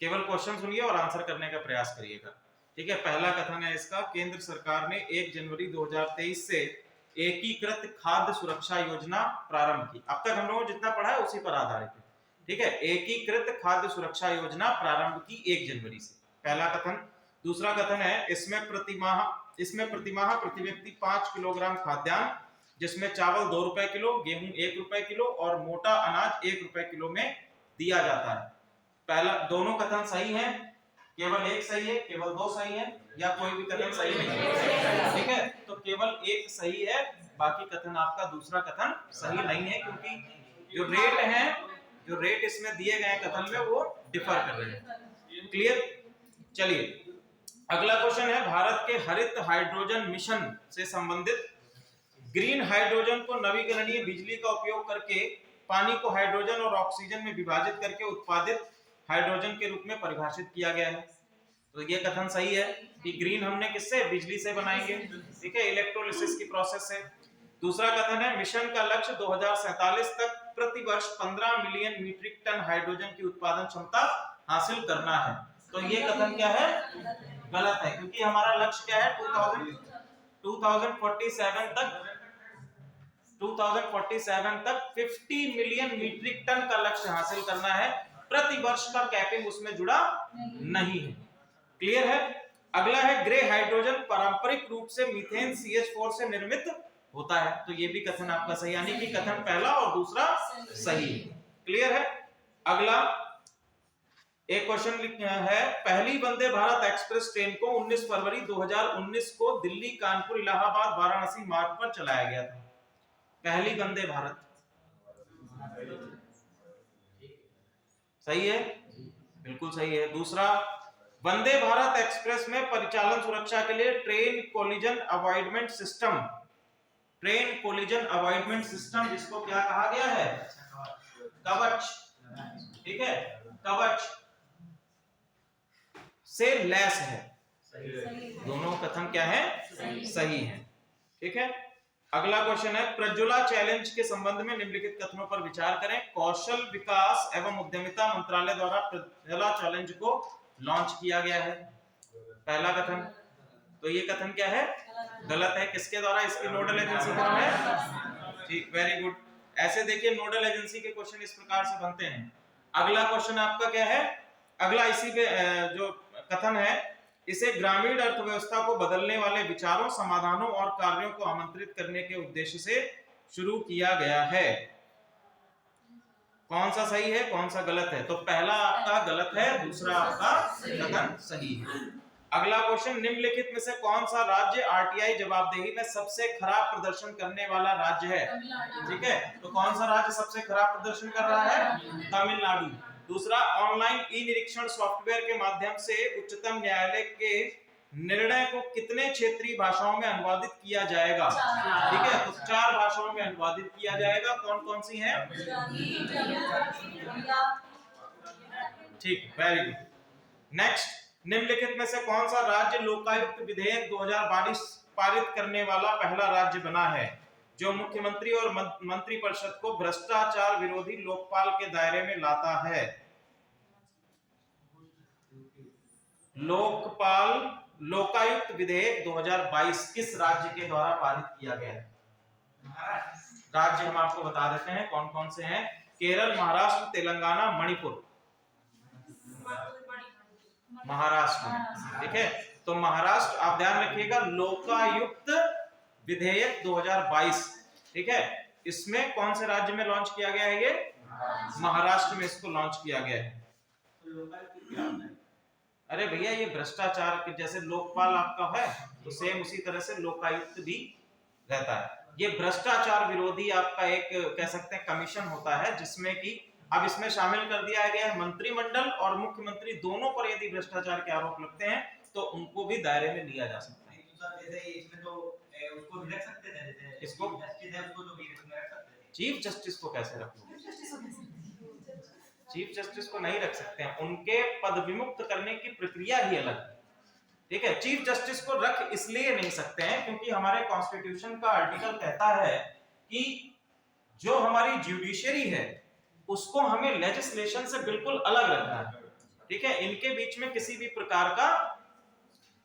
S1: केवल क्वेश्चन सुनिए और आंसर करने का प्रयास करिएगा। ठीक है, पहला कथन है इसका, केंद्र सरकार ने 1 जनवरी 2023 से एकीकृत खाद्य सुरक्षा योजना प्रारंभ की। अब तक हम लोगों ने जितना पढ़ा है उसी पर आधारित है। ठीक है, एकीकृत खाद्य सुरक्षा योजना प्रारंभ की 1 जनवरी से, पहला कथन। दूसरा कथन है, इसमें प्रतिमाह इसमें प्रतिमाह प्रति व्यक्ति 5 किलोग्राम खाद्यान्न, जिसमें चावल 2 रुपए किलो, गेहूं 1 रुपए किलो और मोटा अनाज 1 रुपए किलो में दिया जाता है। पहला दोनों कथन सही है, केवल एक सही है, केवल दो सही है, या कोई भी कथन सही नहीं है? ठीक है, तो केवल एक सही है, बाकी कथन आपका दूसरा कथन सही नहीं है, क्योंकि जो रेट है, जो रेट इसमें दिए गए कथन में वो डिफर कर रहे हैं। क्लियर? चलिए अगला क्वेश्चन है, भारत के हरित हाइड्रोजन मिशन से संबंधित ग्रीन हाइड्रोजन को नवीकरणीय बिजली का उपयोग करके पानी को हाइड्रोजन और ऑक्सीजन में विभाजित करके उत्पादित हाइड्रोजन के रूप में परिभाषित किया गया है। तो ये कथन सही है कि ग्रीन हमने किससे, बिजली से बनाएंगे, ठीक है, इलेक्ट्रोलिसिस की प्रोसेस से। दूसरा कथन है, मिशन का लक्ष्य 2047 तक प्रति वर्ष 15 मिलियन मीट्रिक टन हाइड्रोजन की उत्पादन क्षमता हासिल करना है। तो ये कथन क्या है, गलत है, क्योंकि हमारा लक्ष्य क्या है, 2047 तक 50 मिलियन मीट्रिक टन का लक्ष्य हासिल करना है। प्रति वर्ष का कैपिंग उसमें जुड़ा नहीं है। क्लियर है? अगला है, ग्रे हाइड्रोजन पारंपरिक रूप से मीथेन CH4 से निर्मित होता है। तो ये भी कथन आपका सही, यानी कि कथन पहला और दूसरा सही है। क्लियर है? अगला एक क्वेश्चन है, पहली वंदे भारत एक्सप्रेस ट्रेन को 19 फरवरी 2019 को दिल्ली, कानपुर, इलाहाबाद, वाराणसी मार्ग पर चलाया गया था। पहली वंदे भारत सही है, बिल्कुल सही है। दूसरा, वंदे भारत एक्सप्रेस में परिचालन सुरक्षा के लिए train collision avoidance system, train collision avoidance system, जिसको क्या कहा गया है, कवच, ठीक है, कवच से लैस है। दोनों कथन क्या है, सही है। ठीक है, अगला क्वेश्चन है, प्रज्वला चैलेंज के संबंध में निम्नलिखित कथनों पर विचार करें। कौशल विकास एवं उद्यमिता मंत्रालय द्वारा प्रज्वला चैलेंज को लॉन्च किया गया है। पहला कथन, तो ये कथन क्या है, गलत है। किसके द्वारा, इसकी नोडल एजेंसी कौन है? ठीक, वेरी गुड। ऐसे देखिए नोडल एजेंसी के क्वेश्चन इस प्रकार से बनते हैं। अगला क्वेश्चन आपका क्या है, अगला इसी पे जो कथन है, इसे ग्रामीण अर्थव्यवस्था को बदलने वाले विचारों, समाधानों और कार्यों को आमंत्रित करने के उद्देश्य से शुरू किया गया है। कौन सा सही है, कौन सा गलत है? तो पहला आपका गलत है, दूसरा आपका कथन सही है। अगला क्वेश्चन, निम्नलिखित में से कौन सा राज्य RTI जवाबदेही में सबसे खराब प्रदर्शन करने वाला राज्य है? ठीक है, तो कौन सा राज्य सबसे खराब प्रदर्शन कर रहा है? तमिलनाडु। दूसरा, ऑनलाइन ई निरीक्षण सॉफ्टवेयर के माध्यम से उच्चतम न्यायालय के निर्णय को कितने क्षेत्रीय भाषाओं में अनुवादित किया जाएगा? ठीक है, तो 4 भाषाओं में अनुवादित किया जाएगा। कौन कौन सी हैं? ठीक, वेरी गुड। नेक्स्ट, निम्नलिखित में से कौन सा राज्य लोकायुक्त विधेयक 2022 पारित करने वाला पहला राज्य बना है, जो मुख्यमंत्री और मंत्रिपरिषद को भ्रष्टाचार विरोधी लोकपाल के दायरे में लाता है? लोकायुक्त विधेयक 2022 किस राज्य के द्वारा पारित किया गया है? राज्य हम आपको बता देते हैं कौन कौन से हैं। केरल, महाराष्ट्र, तेलंगाना, मणिपुर। महाराष्ट्र, ठीक है, तो महाराष्ट्र आप ध्यान रखिएगा, लोकायुक्त विधेयक 2022, ठीक है, इसमें कौन से राज्य में लॉन्च किया गया है? ये महाराष्ट्र में इसको लॉन्च किया गया है। अरे भैया, ये भ्रष्टाचार के जैसे लोकपाल आपका है, तो सेम उसी तरह से लोकायुक्त भी रहता है। ये भ्रष्टाचार विरोधी आपका एक कह सकते हैं कमीशन होता है, जिसमें कि अब इसमें शामिल कर दिया गया है मंत्रिमंडल और मुख्यमंत्री दोनों पर यदि भ्रष्टाचार के आरोप लगते हैं तो उनको भी दायरे में लिया जा सकता है। इसमें तो उसको भी रख सकते हैं, इसको जस्टिस है, उसको तो भी रख सकते हैं। चीफ जस्टिस को कैसे रखोगे? चीफ जस्टिस को नहीं रख सकते हैं, उनके पद विमुक्त करने की प्रक्रिया ही अलग है। ठीक है, चीफ जस्टिस को रख इसलिए नहीं सकते हैं क्योंकि हमारे कॉन्स्टिट्यूशन का आर्टिकल कहता है कि जो हमारी ज्युडिशरी है उसको हमें लेजिस्लेशन से बिल्कुल अलग रखना है। ठीक है, इनके बीच में किसी भी प्रकार का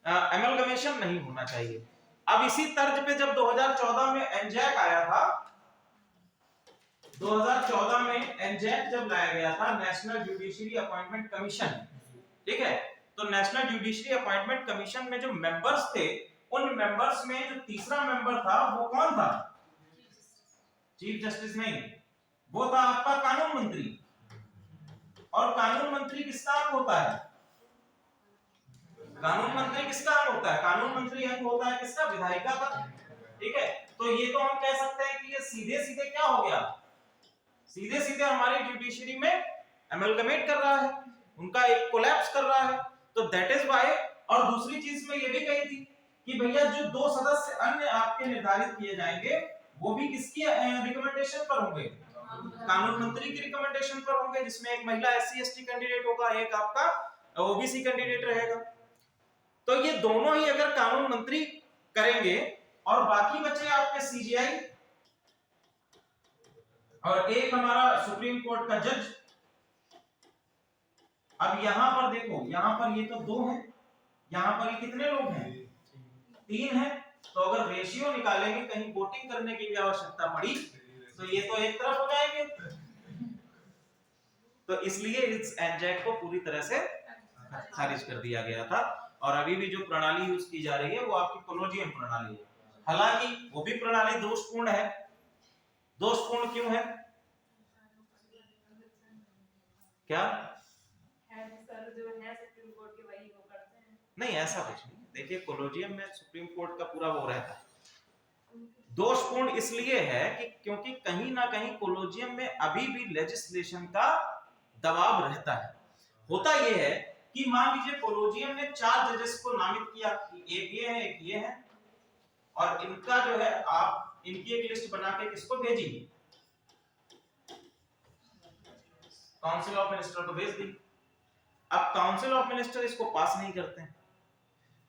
S1: एमलगमेशन नहीं होना चाहिए। अब इसी तर्ज पे जब 2014 में एनजैक आया था, 2014 में एनजैक जब लाया गया था, नेशनल जुडिशरी अपॉइंटमेंट कमीशन, ठीक है, तो नेशनल जुडिशरी अपॉइंटमेंट कमीशन में जो मेंबर्स थे उन मेंबर्स में जो तीसरा मेंबर था वो कौन था? चीफ जस्टिस नहीं, वो था आपका कानून मंत्री। और कानून मंत्री किसका अंग होता है? कानून मंत्री किसका अंग होता है? कानून मंत्री अंग होता है किसका? विधायिका का। ठीक है, तो ये तो हम कह सकते हैं कि ये सीधे सीधे क्या हो गया, सीधे सीधे हमारी जुडिशरी में एमलगमेट कर रहा है, उनका एक कोलैप्स कर रहा है। तो दैट इज व्हाई। और दूसरी चीज में ये भी कही थी कि भैया जो 2 सदस्य अन्य आपके निर्धारित किए जाएंगे वो भी किसकी रिकमेंडेशन पर होंगे? कानून मंत्री की रिकमेंडेशन पर होंगे, जिसमें एक महिला एससी एसटी कैंडिडेट होगा, एक आपका ओबीसी कैंडिडेट रहेगा। तो ये दोनों ही अगर कानून मंत्री करेंगे और बाकी बचे आपके सीजीआई और एक हमारा सुप्रीम कोर्ट का जज। अब यहां पर देखो, यहां पर ये तो 2 हैं, यहां पर ये कितने लोग हैं? 3 हैं। तो अगर रेशियो निकालेंगे, कहीं वोटिंग करने की भी आवश्यकता पड़ी तो ये तो एक तरफ हो जाएंगे। तो इसलिए इस एनजैक को पूरी तरह से खारिज कर दिया गया था। और अभी भी जो प्रणाली यूज की जा रही है वो आपकी कोलोजियम प्रणाली है। हालांकि वो भी प्रणाली दोषपूर्ण है। दोषपूर्ण क्यों है? क्या
S2: सर जो है सुप्रीम कोर्ट के वही वो करते हैं।
S1: नहीं, ऐसा कुछ नहीं। देखिए कोलोजियम में सुप्रीम कोर्ट का पूरा वो रहता है। दोषपूर्ण इसलिए है कि क्योंकि कहीं ना कहीं कोलोजियम में अभी भी लेजिस्लेशन का दबाव रहता है। होता यह है कि मान लीजिए कोलोजियम ने 4 जजेस को नामित किया, एक ये है, एक ये है, और इनका जो है आप इनकी एक लिस्ट बना के किसको भेजी? काउंसिल ऑफ मिनिस्टर को भेज दी। अब काउंसिल ऑफ मिनिस्टर इसको पास नहीं करते हैं।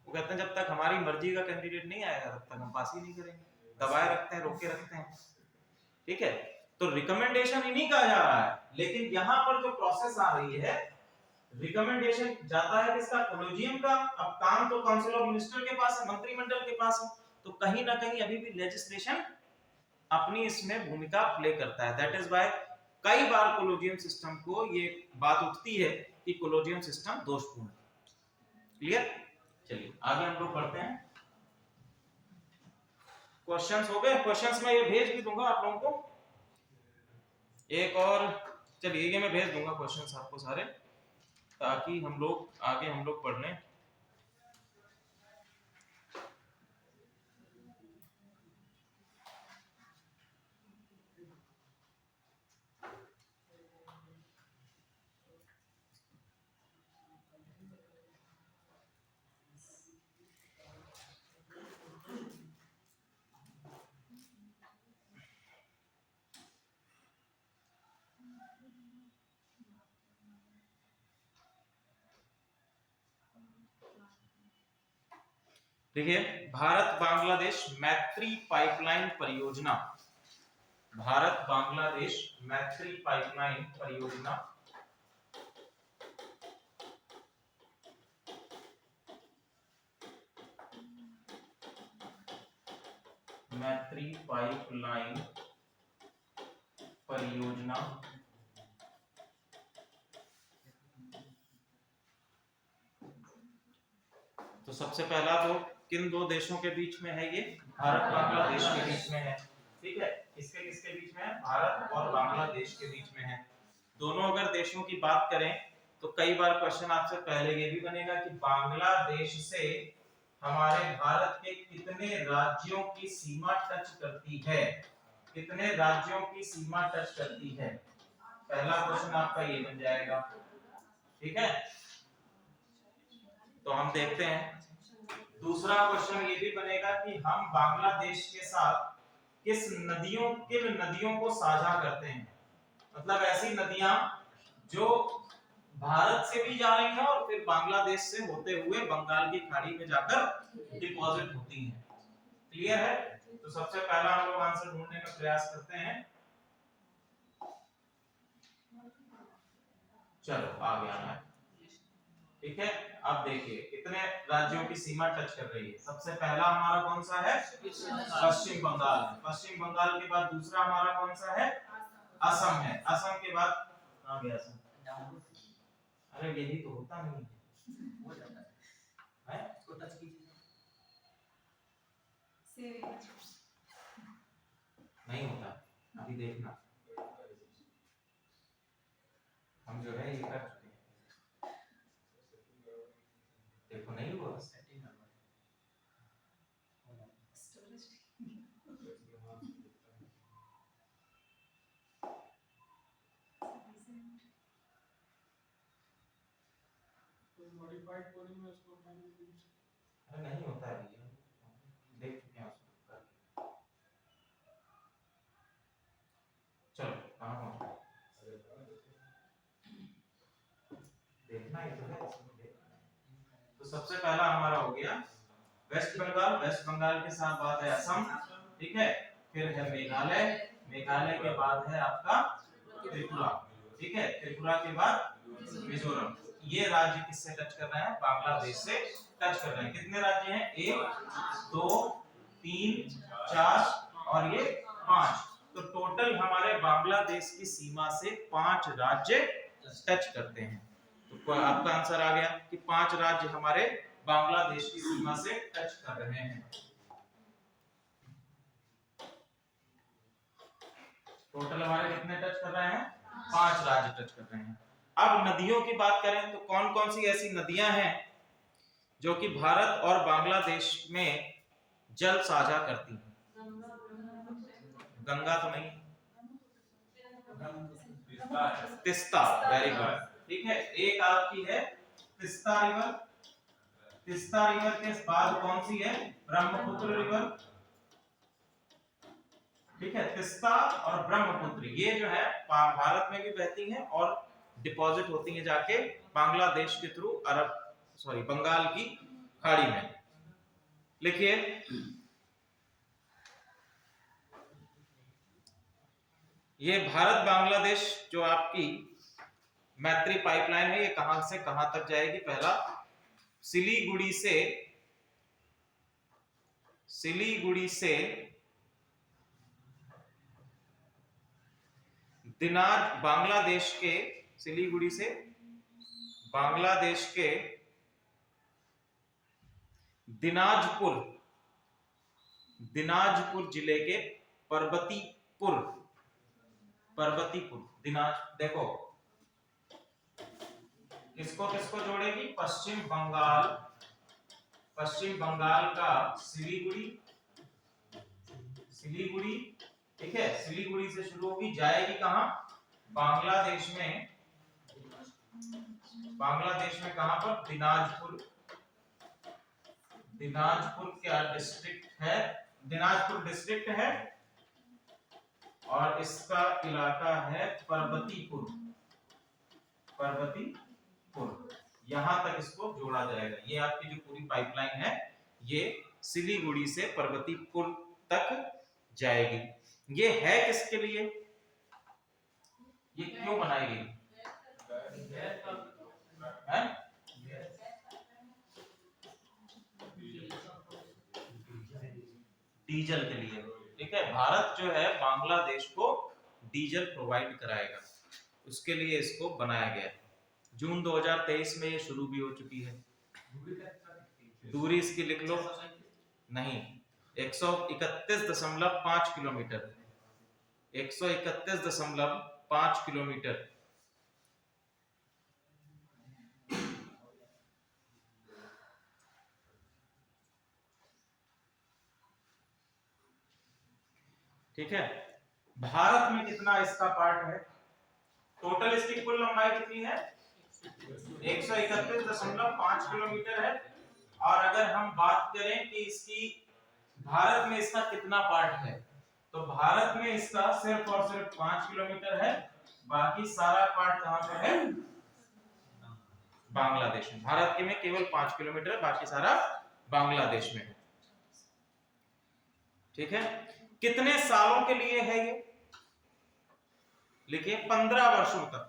S1: वो कहते हैं जब तक हमारी मर्जी का कैंडिडेट नहीं आएगा तब तक हम पास ही नहीं करेंगे, दबाए रखते हैं, रोके रखते हैं। ठीक है, तो रिकमेंडेशन इन्हीं का जा रहा है, लेकिन यहां पर जो प्रोसेस आ रही है, रिकमेंडेशन जाता है किसका? कोलोजियम का। अब काम तो काउंसिल ऑफ मिनिस्टर के पास है, मंत्रिमंडल के पास है। तो कहीं ना कहीं अभी भी लेजिस्लेशन अपनी इसमें भूमिका प्ले करता है। दैट इज व्हाई कई बार कोलोजियम सिस्टम को ये बात उठती है कि कोलोजियम सिस्टम दोषपूर्ण है। क्लियर? चलिए आगे हम लोग बढ़ते हैं। क्वेश्चंस हो गए? क्वेश्चंस मैं ये भेज भी दूंगा आप लोगों को एक और। चलिए ये मैं भेज दूंगा क्वेश्चंस आपको सारे, ताकि हम लोग आगे हम लोग पढ़ लें। देखिए, भारत बांग्लादेश मैत्री पाइपलाइन परियोजना, भारत बांग्लादेश मैत्री पाइपलाइन परियोजना मैत्री पाइपलाइन परियोजना तो सबसे पहला तो किन 2 देशों के बीच में है? ये भारत बांग्लादेश के बीच में है। ठीक है, इसके किसके बीच में है? भारत और बांग्लादेश के बीच में है। दोनों अगर देशों की बात करें तो कई बार क्वेश्चन आपसे पहले ये भी बनेगा कि बांग्लादेश से हमारे भारत के कितने राज्यों की सीमा टच करती है? कितने राज्यों की सीमा टच करती है? पहला क्वेश्चन आपका ये बन जाएगा। ठीक है, तो हम देखते हैं। दूसरा क्वेश्चन ये भी बनेगा कि हम बांग्लादेश के साथ किन नदियों को साझा करते हैं? मतलब ऐसी नदियां जो भारत से भी जा रही हैं और फिर बांग्लादेश से होते हुए बंगाल की खाड़ी में जाकर डिपॉजिट होती हैं। क्लियर है? तो सबसे पहला हम लोग आंसर ढूंढने का प्रयास करते हैं। चलो आ गया है। ठीक है, अब देखिए कितने राज्यों की सीमा टच कर रही है। सबसे पहला हमारा कौन सा है? पश्चिम बंगाल। पश्चिम बंगाल के बाद दूसरा हमारा कौन सा है? असम है। असम के बाद कहां गया असम? अरे यही तो होता नहीं है, उसको टच कीजिए। नहीं होता, अभी देखना, हम जो है ये कर चुके हैं, देखो नहीं हुआ सेटिंग
S3: मॉडिफाइड कोडिंग में उसको
S1: अरे नहीं होता है, ये देख चुके हैं उसको करके। चलो कहाँ पहुँचे, देखना ही तो है इसमें, देखना है। तो सबसे पहला हमारा हो गया वेस्ट बंगाल, वेस्ट बंगाल के साथ बात है असम, ठीक है, फिर है मेघालय, मेघालय के बाद है आपका त्रिपुरा, ठीक है, त्रिपुरा के बाद मिजोरम। ये राज्य किससे टच कर रहे हैं, बांग्लादेश से टच कर रहे हैं। कितने राज्य हैं, 1 2 3 4 और ये 5, तो टोटल हमारे बांग्लादेश की सीमा से 5 राज्य टच करते हैं। तो आपका आंसर आ गया कि 5 राज्य हमारे बांग्लादेश की सीमा से टच कर रहे हैं। टोटल हमारे कितने टच कर रहे हैं, 5 राज्य टच कर रहे हैं। अब नदियों की बात करें तो कौन कौन सी ऐसी नदियां हैं जो कि भारत और बांग्लादेश में जल साझा करती हैं। गंगा तो नहीं, तिस्ता, वेरी गुड, ठीक है, एक आपकी है तिस्ता रिवर, तिस्ता रिवर के बाद कौन सी है, ब्रह्मपुत्र रिवर, ठीक है, तिस्ता और ब्रह्मपुत्र ये जो है भारत में भी बहती हैं और डिपॉजिट होती हैं जाके बांग्लादेश के थ्रू बंगाल की खाड़ी में। लिखिए ये भारत बांग्लादेश जो आपकी मैत्री पाइपलाइन है, ये कहां से कहां तक जाएगी, पहला सिलीगुड़ी से दिनाज, बांग्लादेश के सिलीगुड़ी से बांग्लादेश के दिनाजपुर जिले के पर्वतीपुर दिनाज, देखो किसको किसको जोड़ेगी, पश्चिम बंगाल का सिलीगुड़ी, ठीक है, सिलीगुड़ी से शुरू होगी, जाएगी कहां, बांग्लादेश में कहां पर, दिनाजपुर क्या डिस्ट्रिक्ट है, दिनाजपुर डिस्ट्रिक्ट है और इसका इलाका है पर्वतीपुर, यहां तक इसको जोड़ा जाएगा। ये आपकी जो पूरी पाइपलाइन है ये सिलीगुड़ी से पर्वतीपुर तक जाएगी। ये है किसके लिए, ये क्यों बनाई गई है, डीजल के लिए, ठीक है, भारत जो है बांग्लादेश को डीजल प्रोवाइड कराएगा, उसके लिए इसको बनाया गया है। जून 2023 में ये शुरू भी हो चुकी है। दूरी इसकी लिख लो, नहीं 131.5 किलोमीटर, 131.5 किलोमीटर। ठीक है, भारत में कितना इसका पार्ट है, टोटल इसकी कुल लंबाई कितनी है, 131.5 किलोमीटर है। और अगर हम बात करें कि इसकी भारत में इसका कितना पार्ट है, तो भारत में इसका सिर्फ और सिर्फ 5 किलोमीटर है, बाकी सारा पार्ट कहां पे है, बांग्लादेश में। भारत के में केवल 5 किलोमीटर, बाकी सारा बांग्लादेश में है। ठीक है, कितने सालों के लिए है ये, लिखिए 15 वर्षों तक।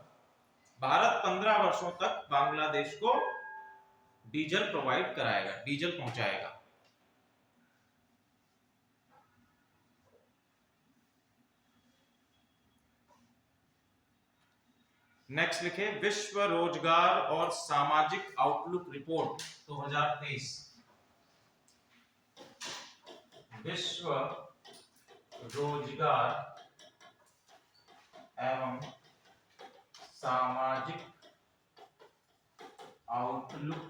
S1: भारत 15 वर्षों तक बांग्लादेश को डीजल प्रोवाइड कराएगा, डीजल पहुंचाएगा। नेक्स्ट लिखे विश्व रोजगार और सामाजिक आउटलुक रिपोर्ट 2023। विश्व रोजगार एवं सामाजिक आउटलुक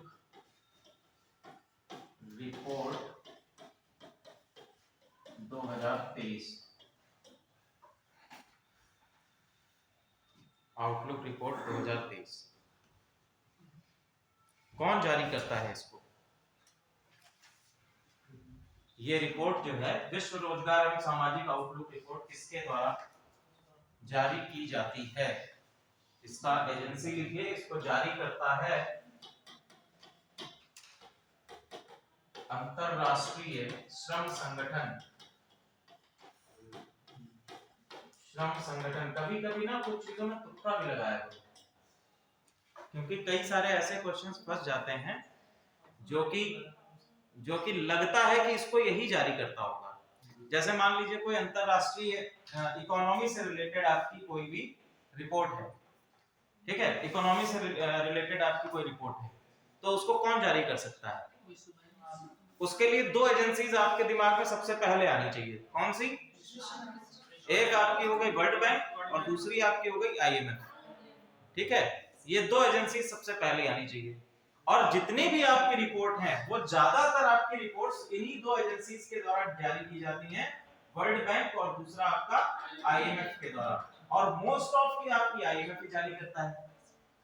S1: रिपोर्ट 2023। आउटलुक रिपोर्ट 2023 कौन जारी करता है इसको? ये रिपोर्ट जो है विश्व रोजगार एवं सामाजिक आउटलुक रिपोर्ट किसके द्वारा जारी की जाती है? इसका एजेंसी लिखिए, इसको जारी करता है अंतरराष्ट्रीय श्रम संगठन। श्रम संगठन। कभी कभी ना कुछ चीजों में तुक्का भी लगाया करो, क्योंकि कई सारे ऐसे क्वेश्चंस फंस जाते हैं जो कि लगता है कि इसको यही जारी करता होगा। जैसे मान लीजिए कोई अंतरराष्ट्रीय इकोनॉमी से रिलेटेड आपकी कोई भी रिपोर्ट है, ठीक है, इकोनॉमी से रिलेटेड आपकी कोई रिपोर्ट है, तो उसको कौन जारी कर सकता है? उसके लिए दो एजेंसीज आपके दिमाग में सबसे पहले आनी चाहिए। कौन सी? एक आपकी हो गई वर्ल्ड बैंक और दूसरी आपकी हो गई IMF। ठीक है, ये दो एजेंसी सबसे पहले आनी चाहिए। और जितनी भी आपकी रिपोर्ट हैं वो ज्यादातर आपकी रिपोर्ट्स इन्हीं दो एजेंसीज के द्वारा जारी की जाती हैं, वर्ल्ड बैंक और दूसरा आपका IMF के द्वारा। और मोस्ट ऑफ की आपकी IMF ही जारी करता है।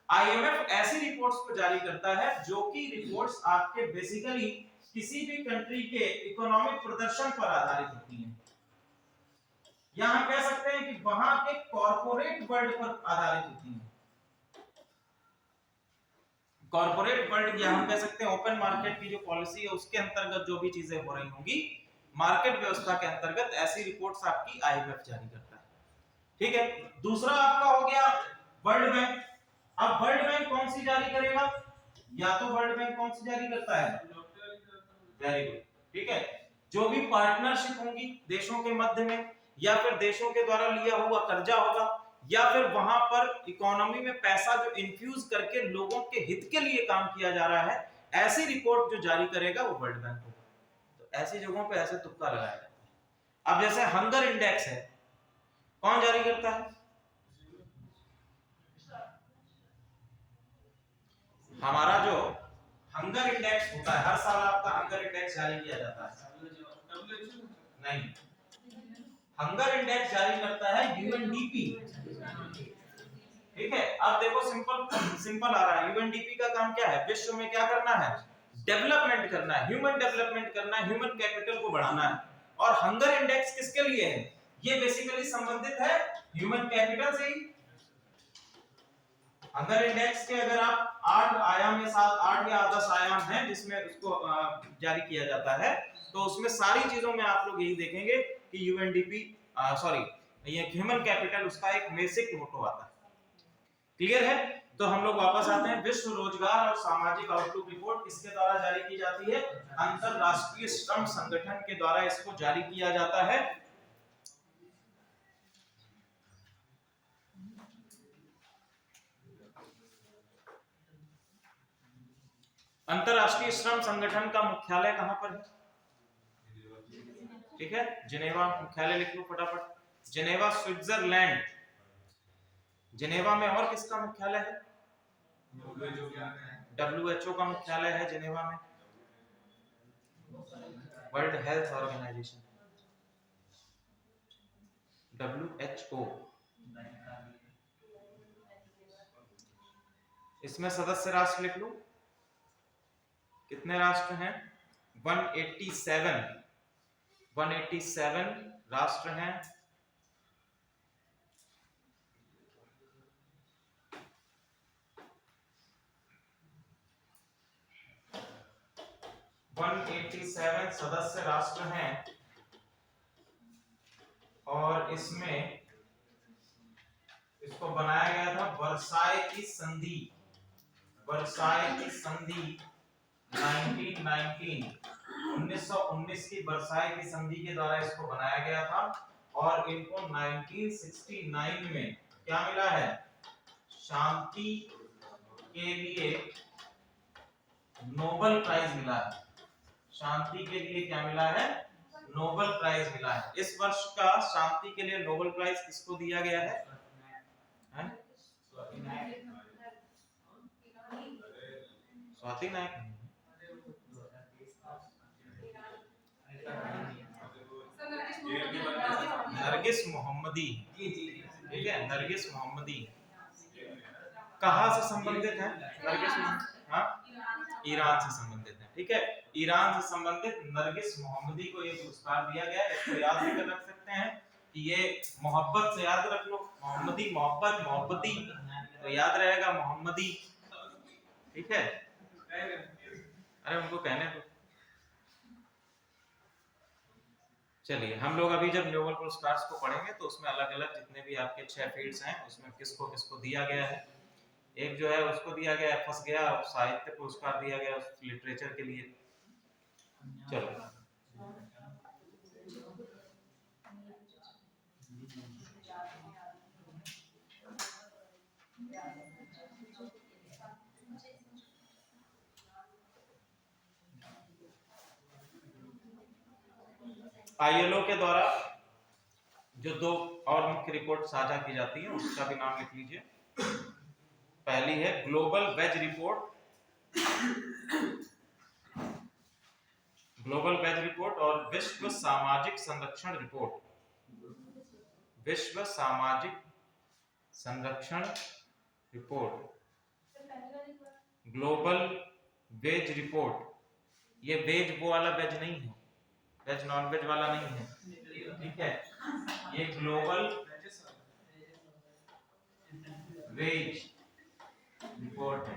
S1: IMF ऐसी रिपोर्ट्स को जारी करता है जो कि रिपोर्ट्स आपके बेसिकली किसी भी कंट्री के इकोनॉमिक प्रदर्शन पर आधारित होती हैं, या हम कह सकते हैं कि वहां के कॉर्पोरेट वर्ल्ड पर आधारित होती हैं। कॉर्पोरेट वर्ल्ड, या हम कह सकते हैं ओपन मार्केट की जो पॉलिसी है उसके अंतर्गत जो भी चीजें हो रही होंगी, मार्केट व्यवस्था के अंतर्गत ऐसी रिपोर्ट्स आपकी IMF जारी करता है। ठीक है, दूसरा आपका हो गया वर्ल्ड बैंक। अब वर्ल्ड बैंक कौन सी जारी करेगा? या तो वर्ल्ड बैंक कौन सी जारी करता है? वेरी गुड, ठीक है, जो भी पार्टनरशिप होंगी देशों के मध्य में, या फिर देशों के द्वारा लिया हुआ कर्जा होगा, या फिर वहां पर इकोनॉमी में पैसा जो इन्फ्यूज करके लोगों के हित के लिए काम किया जा रहा है, ऐसी रिपोर्ट जो जारी करेगा वो वर्ल्ड बैंक होगा। तो ऐसी जगहों पे ऐसे तुक्का लगाया जाता है। अब जैसे हंगर इंडेक्स है, कौन जारी करता है? हमारा जो हंगर इंडेक्स होता है, हर साल आपका हंगर इंडेक्स जारी किया जाता है। नहीं, हंगर इंडेक्स जारी करता है UNDP। ठीक है, अब देखो सिंपल आ रहा है। UNDP का काम क्या है? विश्व में क्या करना है? डेवलपमेंट करना है, ह्यूमन डेवलपमेंट करना है, ह्यूमन कैपिटल को बढ़ाना है। और हंगर इंडेक्स किसके लिए है? ये बेसिकली संबंधित है ह्यूमन कैपिटल से ही। हंगर इंडेक्स के अगर आप 8 आयाम या 8 या 10 आयाम हैं जिसमें उसको जारी किया जाता है, तो उसमें सारी चीजों में आप लोग यही देखेंगे कि UNDP ये ह्यूमन कैपिटल उसका एक बेसिक मोटो आता है। क्लियर है? तो हम लोग वापस आते हैं। विश्व रोजगार और सामाजिक आउटलुक रिपोर्ट किसके द्वारा जारी की जाती है? अंतरराष्ट्रीय श्रम संगठन के द्वारा इसको जारी किया जाता है। अंतरराष्ट्रीय श्रम संगठन का मुख्यालय कहां पर है? ठीक है, जिनेवा मुख्यालय लिख लो फटाफट। Geneva Switzerland. जिनेवा में और किसका मुख्यालय है? WHO का मुख्यालय है जिनेवा में, वर्ल्ड हेल्थ ऑर्गेनाइजेशन WHO। इसमें सदस्य राष्ट्र लिख लो, कितने राष्ट्र हैं? 187 राष्ट्र हैं। सदस्य राष्ट्र हैं, और इसमें इसको बनाया गया था वर्साई की संधि। वर्साई की संधि 1919 की वर्साई की संधि के द्वारा इसको बनाया गया था। और इनको 1969 में क्या मिला है? शांति के लिए नोबेल प्राइज मिला है। शांति के लिए क्या मिला है? नोबेल प्राइज मिला है। इस वर्ष का शांति के लिए नोबेल प्राइज किसको दिया गया है? हैं? स्वाति नायक नरगिस मोहम्मदी, ठीक है, नरगिस मोहम्मदी। कहाँ से संबंधित है नरगिस? हाँ, ईरान से संबंधित है, ठीक है। ईरान से संबंधित नरगिस मोहम्मदी को ये पुरस्कार दिया गया है। इसको याद भी कर रख सकते हैं कि ये मोहब्बत से याद रख लो, मोहम्मदी, मोहब्बत, मोहब्बती, तो याद रहेगा मोहम्मदी, ठीक है। अरे उनको कहने दो। चलिए, हम लोग अभी जब नोबेल पुरस्कार को पढ़ेंगे तो उसमें अलग अलग जितने भी आपके 6 फील्ड्स हैं उसमें किसको किसको दिया गया है। एक जो है उसको दिया गया है, फंस गया, साहित्य पुरस्कार दिया गया लिटरेचर के लिए। चलो, आईएलओ के द्वारा जो 2 और मुख्य रिपोर्ट साझा की जाती है उसका भी नाम लिख लीजिए। पहली है global wage report, global wage report, और विश्व सामाजिक संरक्षण रिपोर्ट, विश्व सामाजिक संरक्षण रिपोर्ट, ग्लोबल वेज रिपोर्ट। ये वेज वो वाला वेज नहीं है, वेज नॉन वेज वाला नहीं है, ठीक है। ये ग्लोबल वेज रिपोर्ट है,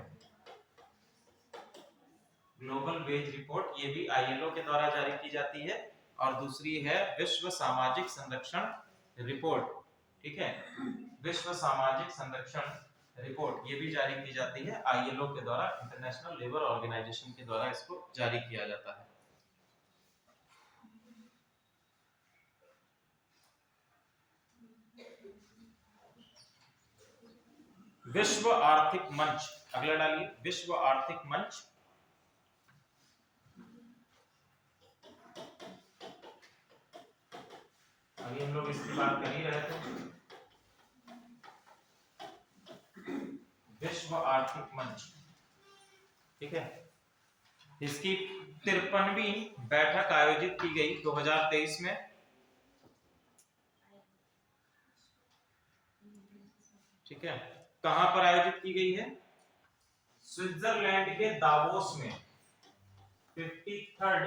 S1: ग्लोबल वेज रिपोर्ट। ये भी आईएलओ के द्वारा जारी की जाती है। और दूसरी है विश्व सामाजिक संरक्षण रिपोर्ट, ठीक है, विश्व सामाजिक संरक्षण रिपोर्ट, ये भी जारी की जाती है आईएलओ के द्वारा, इंटरनेशनल लेबर ऑर्गेनाइजेशन के द्वारा इसको जारी किया जाता है। विश्व आर्थिक मंच, अगला डालिए, विश्व आर्थिक मंच। अभी हम लोग इसकी बात कर ही रहे थे। विश्व आर्थिक मंच, ठीक है। इसकी 53वीं बैठक आयोजित की गई 2023 में, ठीक है। कहां पर आयोजित की गई है? स्विट्जरलैंड के दावोस में, 53rd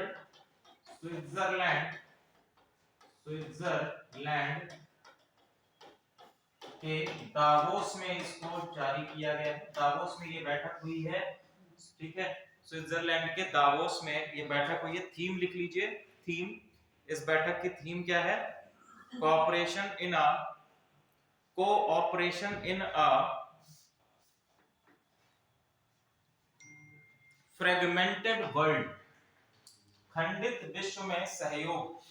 S1: स्विट्जरलैंड के दावोस में इसको जारी किया गया है। दावोस में ये बैठक हुई है, ठीक है, स्विट्जरलैंड के दावोस में ये बैठक हुई है। थीम लिख लीजिए, थीम, इस बैठक की थीम क्या है? कोऑपरेशन इन अ फ्रेगमेंटेड वर्ल्ड, खंडित विश्व में सहयोग,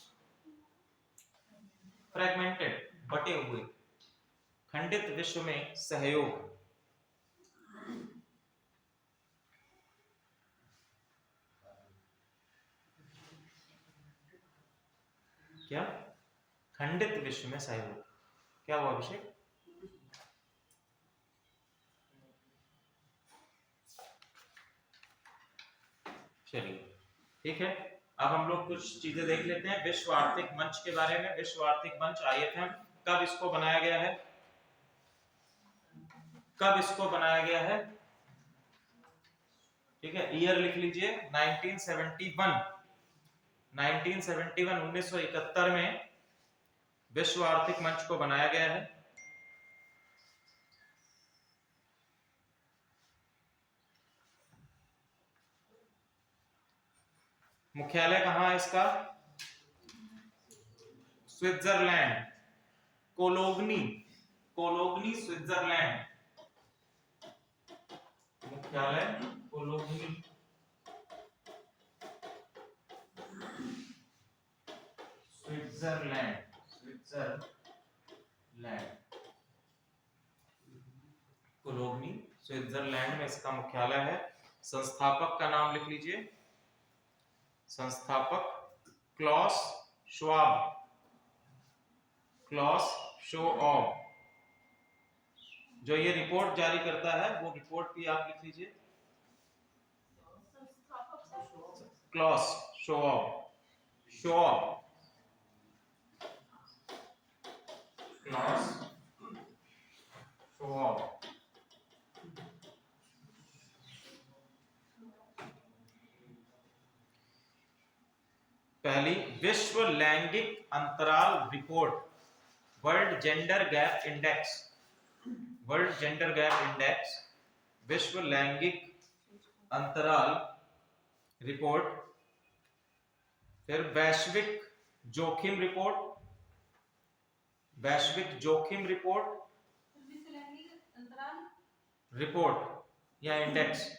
S1: फ्रेगमेंटेड, बटे हुए, खंडित विश्व में सहयोग। क्या? खंडित विश्व में सहयोग, क्या हुआ अभिषेक? चलिए, ठीक है। अब हम लोग कुछ चीजें देख लेते हैं विश्व आर्थिक मंच के बारे में। विश्व आर्थिक मंच IFM, कब इसको बनाया गया है? कब इसको बनाया गया है? ठीक है, ईयर लिख लीजिए 1971, 1971 में विश्व आर्थिक मंच को बनाया गया है। मुख्यालय कहाँ है इसका? स्विट्जरलैंड, कोलोगनी, कोलोगनी स्विट्जरलैंड, मुख्यालय कोलोगनी, स्विट्जरलैंड, कोलोगनी स्विट्जरलैंड में इसका मुख्यालय है। संस्थापक का नाम लिख लीजिए, संस्थापक क्लॉस श्वाब, क्लॉस शोऑब। जो ये रिपोर्ट जारी करता है वो रिपोर्ट भी आप लिख लीजिए, क्लॉस शोऑब, शोऑब, क्लॉस शोऑब। पहली विश्व लैंगिक अंतराल report, world gender gap index, world gender gap index, विश्व लैंगिक अंतराल रिपोर्ट। फिर वैश्विक जोखिम रिपोर्ट, वैश्विक जोखिम रिपोर्ट, रिपोर्ट या इंडेक्स,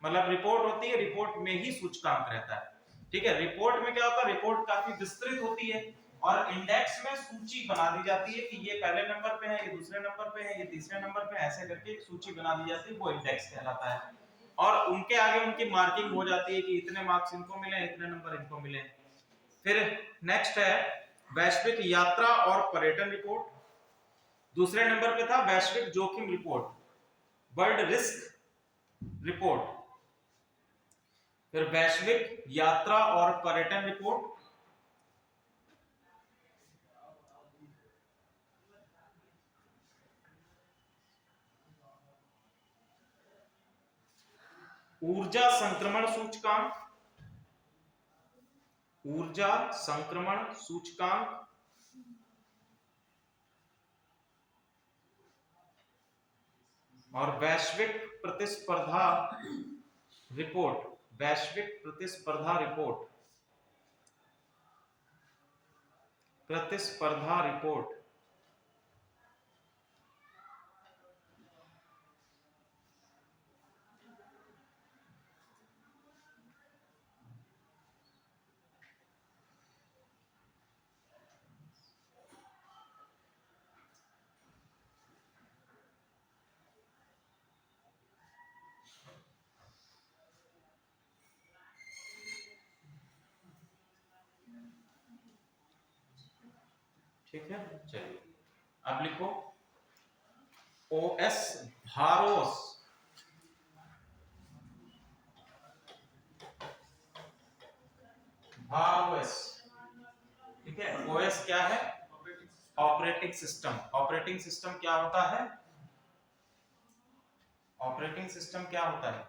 S1: मतलब रिपोर्ट होती है, रिपोर्ट में ही सूचकांक रहता है। ठीक है, रिपोर्ट में क्या होता है, रिपोर्ट काफी विस्तृत होती है और इंडेक्स में सूची बना दी जाती है कि ये पहले नंबर पे है, ये दूसरे नंबर पे है, ये तीसरे नंबर पे है, ऐसे करके एक सूची बना दी जाती है, वो इंडेक्स कहलाता है। और उनके आगे उनकी मार्किंग हो जाती है कि इतने मार्क्स इनको मिले, इतने नंबर इनको मिले। फिर नेक्स्ट है वैश्विक यात्रा और पर्यटन रिपोर्ट, दूसरे नंबर पे था वैश्विक जोखिम रिपोर्ट, वर्ल्ड रिस्क रिपोर्ट। फिर वैश्विक यात्रा और पर्यटन रिपोर्ट, ऊर्जा संक्रमण सूचकांक, ऊर्जा संक्रमण सूचकांक, और वैश्विक प्रतिस्पर्धा रिपोर्ट, वैश्विक प्रतिस्पर्धा रिपोर्ट, प्रतिस्पर्धा रिपोर्ट। ठीक है, चलिए अब लिखो ओएस भारोस, भारोस। ठीक है, ओएस क्या है, ऑपरेटिंग सिस्टम। ऑपरेटिंग सिस्टम क्या होता है, ऑपरेटिंग सिस्टम क्या होता है,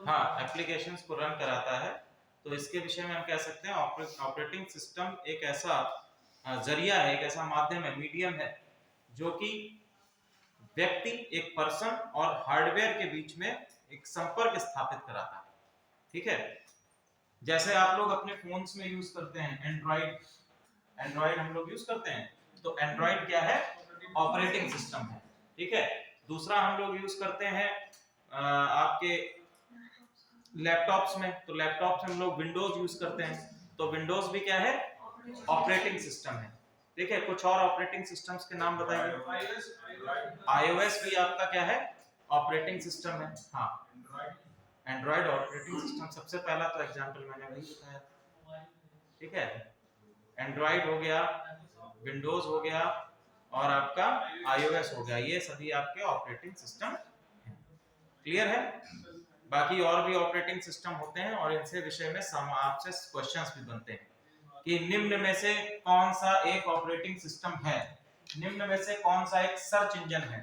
S1: हाँ, एप्लीकेशंस को रन कराता है। तो इसके विषय में हम कह सकते हैं ऑपरेटिंग सिस्टम एक ऐसा जरिया है, एक ऐसा माध्यम है, मीडियम है, जो कि व्यक्ति, एक पर्सन और हार्डवेयर के बीच में एक संपर्क स्थापित कराता है। ठीक है, जैसे आप लोग अपने फोन्स में यूज करते हैं एंड्रॉइड, एंड्रॉइड हम लोग यूज करते हैं, तो एंड्रॉइड क्या है, ऑपरेटिंग सिस्टम है। ठीक है, दूसरा हम लोग यूज करते हैं आपके लैपटॉप्स में, तो लैपटॉप्स में हम लोग विंडोज यूज करते हैं, तो विंडोज भी क्या है, ऑपरेटिंग सिस्टम है। ठीक है, कुछ और ऑपरेटिंग सिस्टम्स के नाम बताइए। iOS भी आपका क्या है, ऑपरेटिंग सिस्टम है। हाँ, एंड्रॉइड ऑपरेटिंग सिस्टम, सबसे पहला तो एग्जांपल मैंने वही बताया। ठीक है, एंड्रॉइड हो गया, विंडोज हो गया और आपका iOS हो गया, ये सभी आपके ऑपरेटिंग सिस्टम। क्लियर है? बाकी और भी ऑपरेटिंग सिस्टम होते हैं और इनसे विषय में आपसे क्वेश्चंस भी बनते हैं कि निम्न में से कौन सा एक ऑपरेटिंग सिस्टम है, निम्न में से कौन सा एक सर्च इंजन है।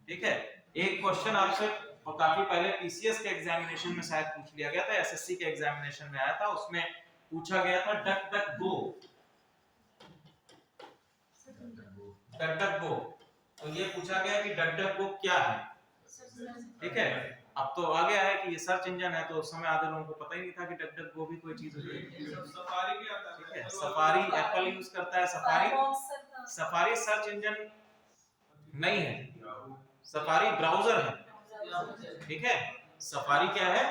S1: ठीक है, एक क्वेश्चन आपसे काफी पहले पीसीएस के एग्जामिनेशन में शायद पूछ लिया गया था, एसएससी के एग्जामिनेशन में आया था, उसमें पूछा गया था डक डक गो, डक डक गो। तो ये पूछा गया कि डक डक गो क्या है। ठीक है, अब तो आ गया है कि ये सर्च इंजन है, तो उस समय आधे लोगों को पता ही नहीं था कि डक डक गो भी कोई चीज होती है।
S3: सफारी भी आता है।
S1: ठीक है, सफारी एप्पल यूज करता है, सफारी, सफारी सर्च इंजन नहीं है, सफारी ब्राउजर है। ठीक है, सफारी क्या है,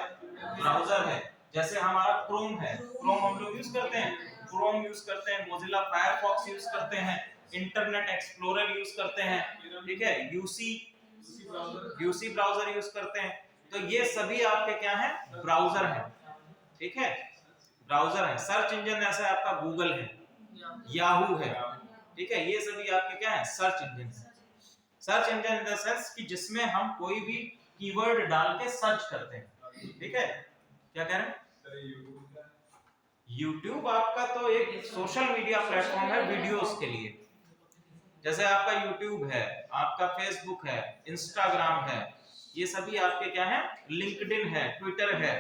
S1: ब्राउजर है। जैसे हमारा क्रोम है, क्रोम हम लोग यूज करते हैं, क्रोम यूज करते हैं, मोजिला फायरफॉक्स यूज करते हैं, इंटरनेट एक्सप्लोरर यूज करते हैं। ठीक है, यूसी ब्राउजर यूज करते हैं। तो ये सभी आपके क्या है, ब्राउजर है। ठीक है, ब्राउजर है। सर्च इंजन ऐसा आपका गूगल है, याहू है। ठीक है, ये सभी आपके क्या है, सर्च इंजन है। Search engine in the sense कि जिसमें हम कोई भी कीवर्ड डाल के सर्च करते हैं। ठीक है, क्या कह रहे हैं? YouTube आपका तो एक सोशल मीडिया प्लेटफॉर्म है वीडियोस के लिए। जैसे आपका YouTube है, आपका Facebook है, Instagram है, ये सभी आपके क्या है, LinkedIn है, Twitter है,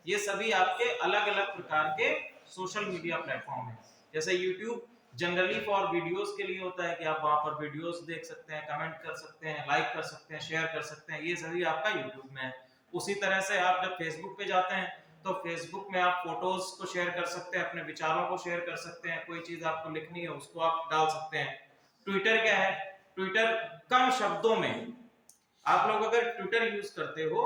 S1: ये सभी आपके अलग अलग प्रकार के सोशल मीडिया प्लेटफॉर्म है। जैसे YouTube जनरली फॉर वीडियोस के लिए होता है कि आप वहां पर वीडियोस देख सकते हैं, कमेंट कर सकते हैं, लाइक कर सकते हैं, शेयर कर सकते हैं, ये सभी आपका YouTube में है। उसी तरह से आप जब Facebook पे जाते हैं तो Facebook में आप फोटोज को शेयर कर सकते हैं, अपने विचारों को शेयर कर सकते हैं, कोई चीज आपको लिखनी है उसको आप डाल सकते हैं। ट्विटर क्या है, ट्विटर कम शब्दों में, आप लोग अगर ट्विटर यूज करते हो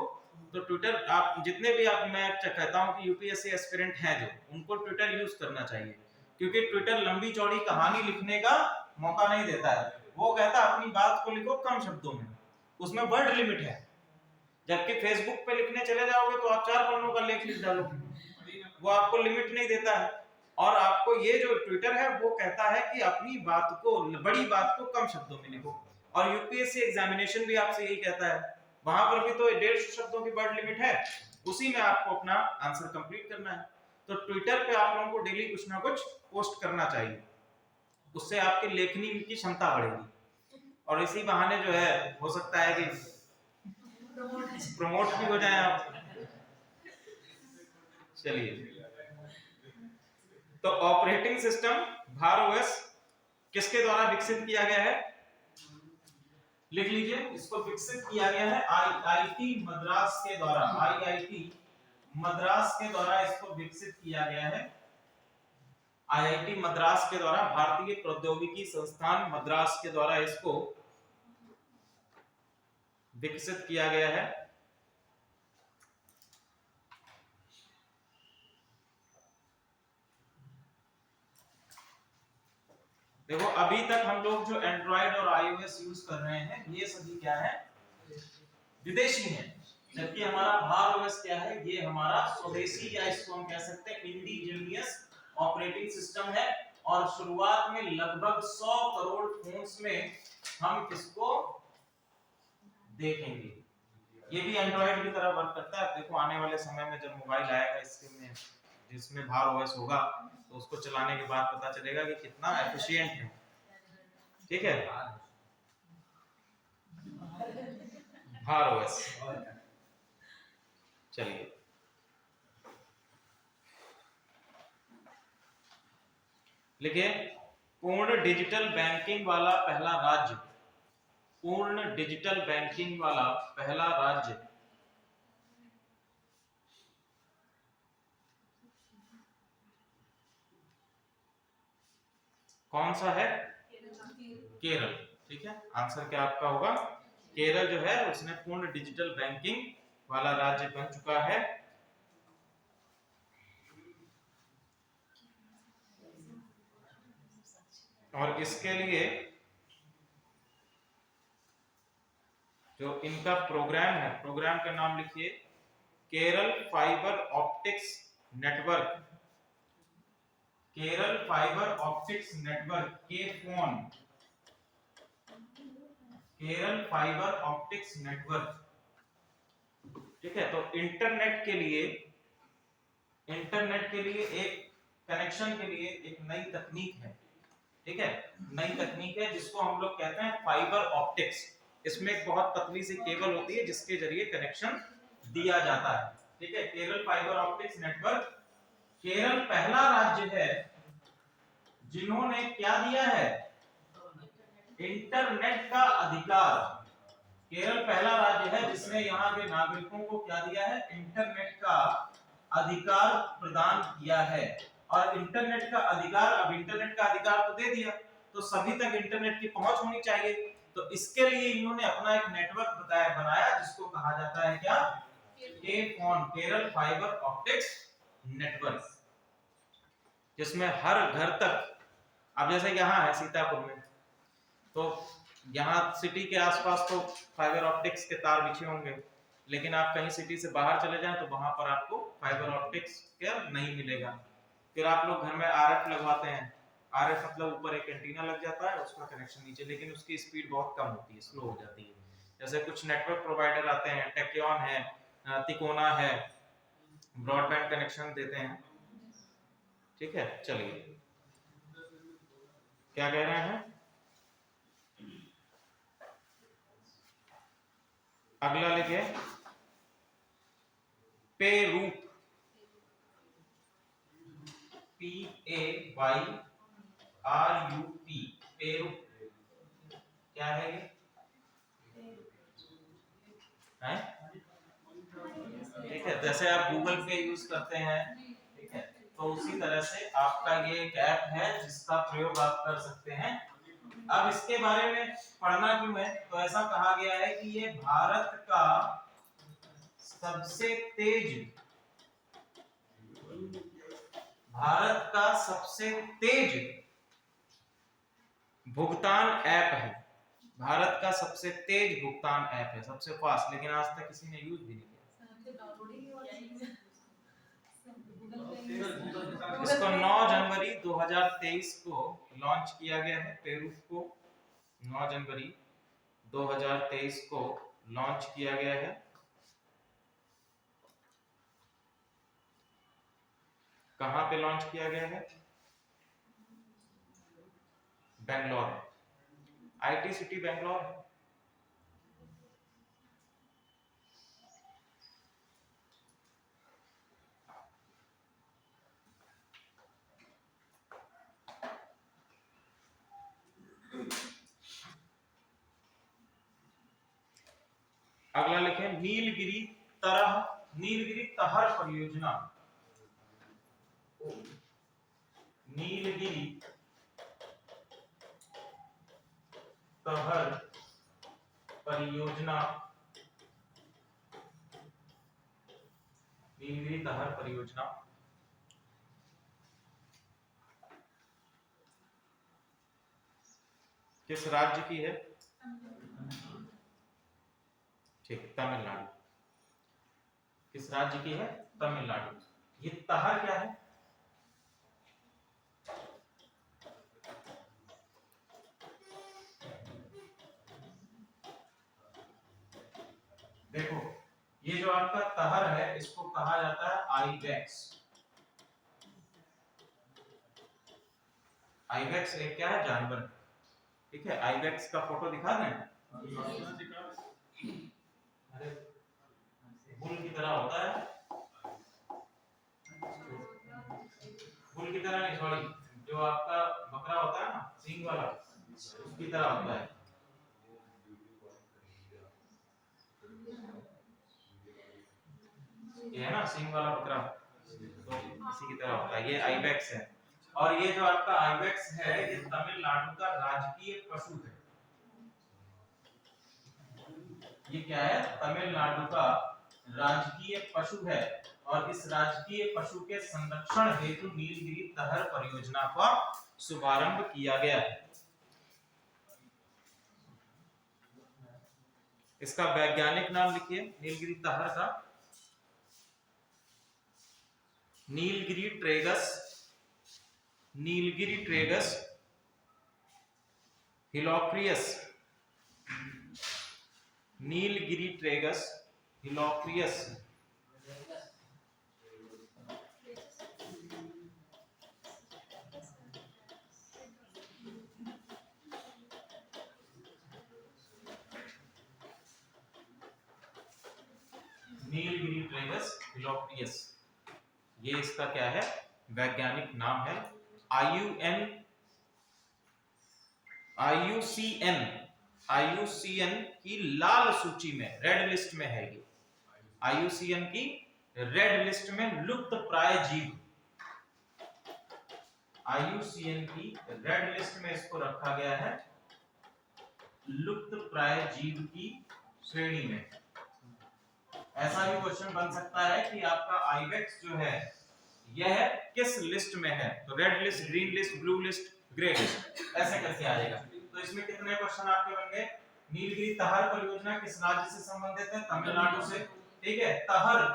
S1: तो ट्विटर आप जितने भी आप, मैं कहता हूं कि यूपीएससी एस्पिरेंट हैं जो, उनको ट्विटर यूज करना चाहिए, क्योंकि ट्विटर लंबी चौड़ी कहानी लिखने का मौका नहीं देता है। वो कहता है अपनी बात को लिखो कम शब्दों में, उसमें वर्ड लिमिट है। जबकि फेसबुक पे लिखने चले जाओगे तो आप 4 पन्नों का लेख लिख डालोगे, वो आपको लिमिट नहीं देता है। और आपको ये जो ट्विटर है वो कहता है कि अपनी बात को, बड़ी बात को कम शब्दों में लिखो। और यूपीएससी एग्जामिनेशन भी आपसे यही कहता है, वहां पर भी तो 150 शब्दों की वर्ड लिमिट है, उसी में आपको अपना आंसर कंप्लीट करना है। तो ट्विटर पे आप लोगों को डेली कुछ ना कुछ पोस्ट करना चाहिए, उससे आपकी लेखनी की क्षमता बढ़ेगी और इसी बहाने जो है हो सकता है कि प्रमोट भी हो जाए आप। चलिए, तो ऑपरेटिंग सिस्टम भार ओएस किसके द्वारा विकसित किया गया है, लिख लीजिए, इसको विकसित किया गया है आईआईटी मद्रास के द्वारा। आईआईटी मद्रास के द्वारा इसको विकसित किया गया है। आईआईटी मद्रास के द्वारा, भारतीय प्रौद्योगिकी संस्थान मद्रास के द्वारा इसको विकसित किया गया है। देखो अभी तक हम लोग जो एंड्रॉइड और आईओएस यूज कर रहे हैं ये सभी क्या है, विदेशी हैं, जबकि हमारा भार ओएस क्या है, ये हमारा स्वदेशी या इसको हम कह सकते हैं इंडिजिनियस ऑपरेटिंग सिस्टम है। और शुरुआत में लगभग 100 करोड़ फोन्स में हम इसको देखेंगे। ये भी एंड्रॉइड की तरह वर्क करता है। देखो आने वाले समय में जब मोबाइल आएगा इसके में जिसमें भार ओएस होगा तो उसको चलाने के बाद पता चलेगा कि कितना एफिशिएंट है। ठीक है, भार ओएस। चलिए, लिखिए, पूर्ण डिजिटल बैंकिंग वाला पहला राज्य, पूर्ण डिजिटल बैंकिंग वाला पहला राज्य कौन सा है, केरल। ठीक है, आंसर क्या आपका होगा, केरल जो है उसने पूर्ण डिजिटल बैंकिंग वाला राज्य बन चुका है। और इसके लिए जो इनका प्रोग्राम है, प्रोग्राम का नाम लिखिए, Kerala fibre optics network. Kerala fibre optics network K FON, Kerala fibre optics network. ठीक है, तो इंटरनेट के लिए एक कनेक्शन के लिए एक नई तकनीक है। ठीक है, नई तकनीक है जिसको हम लोग कहते हैं फाइबर ऑप्टिक्स। इसमें एक बहुत पतली सी केबल होती है जिसके जरिए कनेक्शन दिया जाता है। ठीक है, Kerala fibre optics network. Kerala पहला राज्य है जिन्होंने क्या दिया है, इंटरनेट का अधिकार। केरल पहला राज्य है जिसने यहाँ के नागरिकों को क्या दिया है, इंटरनेट का अधिकार प्रदान किया है। और इंटरनेट का अधिकार, अब इंटरनेट का अधिकार तो दे दिया तो सभी तक इंटरनेट की पहुंच होनी चाहिए। तो इसके लिए इन्होंने अपना एक नेटवर्क बनाया जिसको कहा जाता है क्या, केरल फाइबर ऑप्टिक्स नेटवर्क, जिसमें हर घर तक, अब जैसे यहाँ है सीतापुर में, तो यहाँ सिटी के आसपास तो फाइबर ऑप्टिक्स के तार बिछे होंगे, लेकिन आप कहीं सिटी से बाहर चले जाएं तो वहां पर आपको फाइबर ऑप्टिक्स का नहीं मिलेगा। फिर आप लोग घर में आरएफ लगवाते हैं, आरएफ मतलब ऊपर एक एंटीना लग जाता है, उसका कनेक्शन नीचे, लेकिन उसकी स्पीड बहुत कम होती है, स्लो हो जाती है। जैसे कुछ नेटवर्क प्रोवाइडर आते हैं, टेक्योन है, तिकोना है, ब्रॉडबैंड कनेक्शन देते हैं। ठीक है, चलिए क्या कह रहे हैं, अगला लिखिए पेरूप, PAYRUP, पेरूप क्या है ये है? ठीक है, जैसे आप गूगल पे यूज करते हैं, ठीक है, तो उसी तरह से आपका ये एक ऐप है जिसका प्रयोग आप कर सकते हैं। अब इसके बारे में पढ़ना क्यों है, तो ऐसा कहा गया है कि ये भारत का सबसे तेज भुगतान ऐप है, भारत का सबसे तेज भुगतान ऐप है, सबसे फास्ट, लेकिन आज तक किसी ने यूज भी नहीं किया। इसको 9 जनवरी 2023 को लॉन्च किया गया है, पेरूप को 9 जनवरी 2023 को लॉन्च किया गया है। कहां पे लॉन्च किया गया है? बेंगलोर, आईटी सिटी बेंगलोर है। अगला लिखें नीलगिरी तहर परियोजना, नीलगिरी तहर परियोजना, नीलगिरी तहर परियोजना किस राज्य की है? ठीक, तमिलनाडु। किस राज्य की है? तमिलनाडु। ये तहर क्या है? देखो, ये जो आपका तहर है इसको कहा जाता है आइबेक्स। आइबेक्स एक क्या है? जानवर। ठीक है, आइबेक्स का फोटो दिखा दें। अरे बुल की तरह होता है, बुल की तरह नहीं, सॉरी, जो आपका बकरा होता है ना, सींग वाला, उसकी तरह होता है। ये है ना सींग वाला बकरा, तो इसी की तरह होता है, ये आइबेक्स है। और ये जो आपका आइबेक्स है ये तमिलनाडु का राजकीय पशु है। ये क्या है? तमिलनाडु का राजकीय पशु है, और इस राजकीय पशु के संरक्षण हेतु नीलगिरी तहर परियोजना का शुभारंभ किया गया है। इसका वैज्ञानिक नाम लिखिए नीलगिरी तहर का, Nilgiri tragus hylocrius, Nilgiri tragus hylocrius. Nilgiri tragus hylocrius, ये इसका क्या है? वैज्ञानिक नाम है। IUCN की लाल सूची में, रेड लिस्ट में है ये, IUCN की रेड लिस्ट में लुप्त प्राय जीव, IUCN की रेड लिस्ट में इसको रखा गया है लुप्त प्राय जीव की श्रेणी में। ऐसा भी क्वेश्चन बन सकता है कि आपका आइबेक्स जो है यह किस लिस्ट में है, तो red list, green list, blue list, grey list, ऐसे करके आएगा। तो इसमें कितने क्वेश्चन आपके बन गए? नीलगिरी तहर परियोजना किस राज्य से संबंधित है? तमिलनाडु से। ठीक है। तहर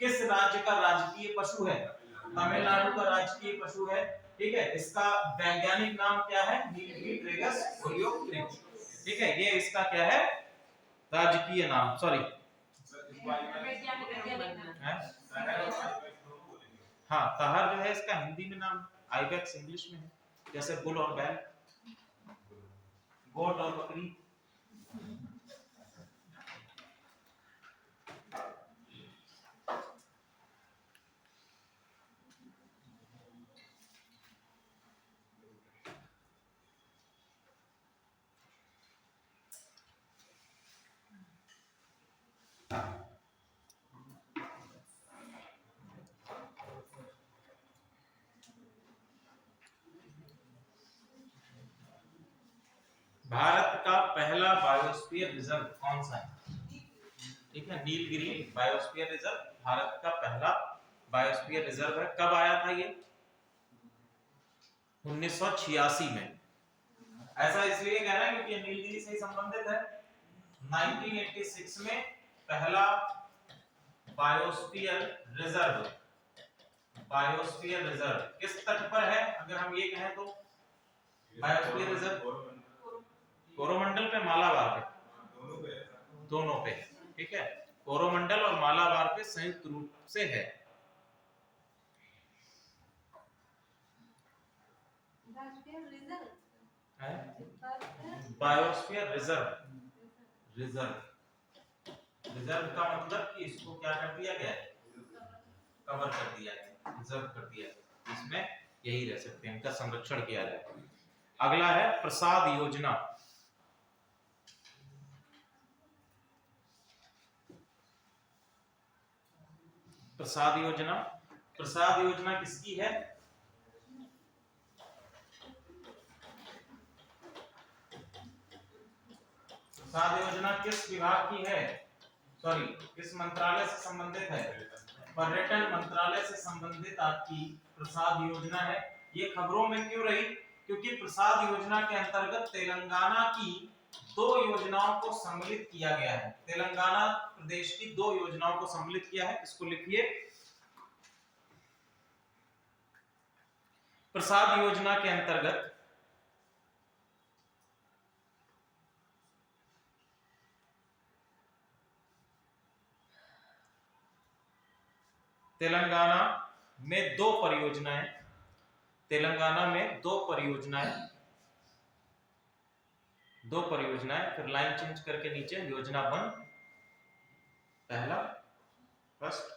S1: किस राज्य का राजकीय पशु है? तमिलनाडु का राजकीय पशु है, ठीक है। इसका वैज्ञानिक नाम क्या है? नीलगिरी ट्रेगस ओलियोक्रिच, ठीक है। ये इसका क्या है? राजकीय नाम, सॉरी हाँ, तहर जो है इसका हिंदी में नाम, आइबेक्स इंग्लिश में है, जैसे बुल और बैल, गोट और बकरी। भारत का पहला बायोस्फीयर रिजर्व कौन सा है? ठीक है, नीलगिरी बायोस्फीयर रिजर्व भारत का पहला बायोस्फीयर रिजर्व है। कब आया था ये? 1986 में। ऐसा इसलिए कह रहा है क्योंकि नीलगिरी से ही संबंधित है। 1986 में पहला बायोस्फीयर रिजर्व, बायोस्फीयर रिजर्व किस तट पर है? अगर हम ये कहें तो बायोस्फीयर रिजर्व कोरोमंडल पे, मालाबार पे, दोनों पे, ठीक है। कोरोमंडल और मालाबार पे संयुक्त रूप से है। बायोस्फीयर रिजर्व, रिजर्व रिजर्व का मतलब कि इसको क्या कर दिया गया है? कवर कर दिया है, रिजर्व कर दिया है, इसमें यही रह सकते हैं, इनका संरक्षण किया जाए। अगला है प्रसाद योजना। प्रसाद योजना, प्रसाद योजना किसकी है? प्रसाद योजना किस विभाग की है? सॉरी, किस मंत्रालय से संबंधित है? पर्यटन मंत्रालय से संबंधित आपकी प्रसाद योजना है। ये खबरों में क्यों रही? क्योंकि प्रसाद योजना के अंतर्गत तेलंगाना की 2 योजनाओं को सम्मिलित किया गया है। तेलंगाना प्रदेश की 2 योजनाओं को सम्मिलित किया है, इसको लिखिए। प्रसाद योजना के अंतर्गत तेलंगाना में 2 परियोजनाएं, तेलंगाना में 2 परियोजनाएं, 2 परियोजनाएं, फिर लाइन चेंज करके नीचे योजना 1, पहला फर्स्ट,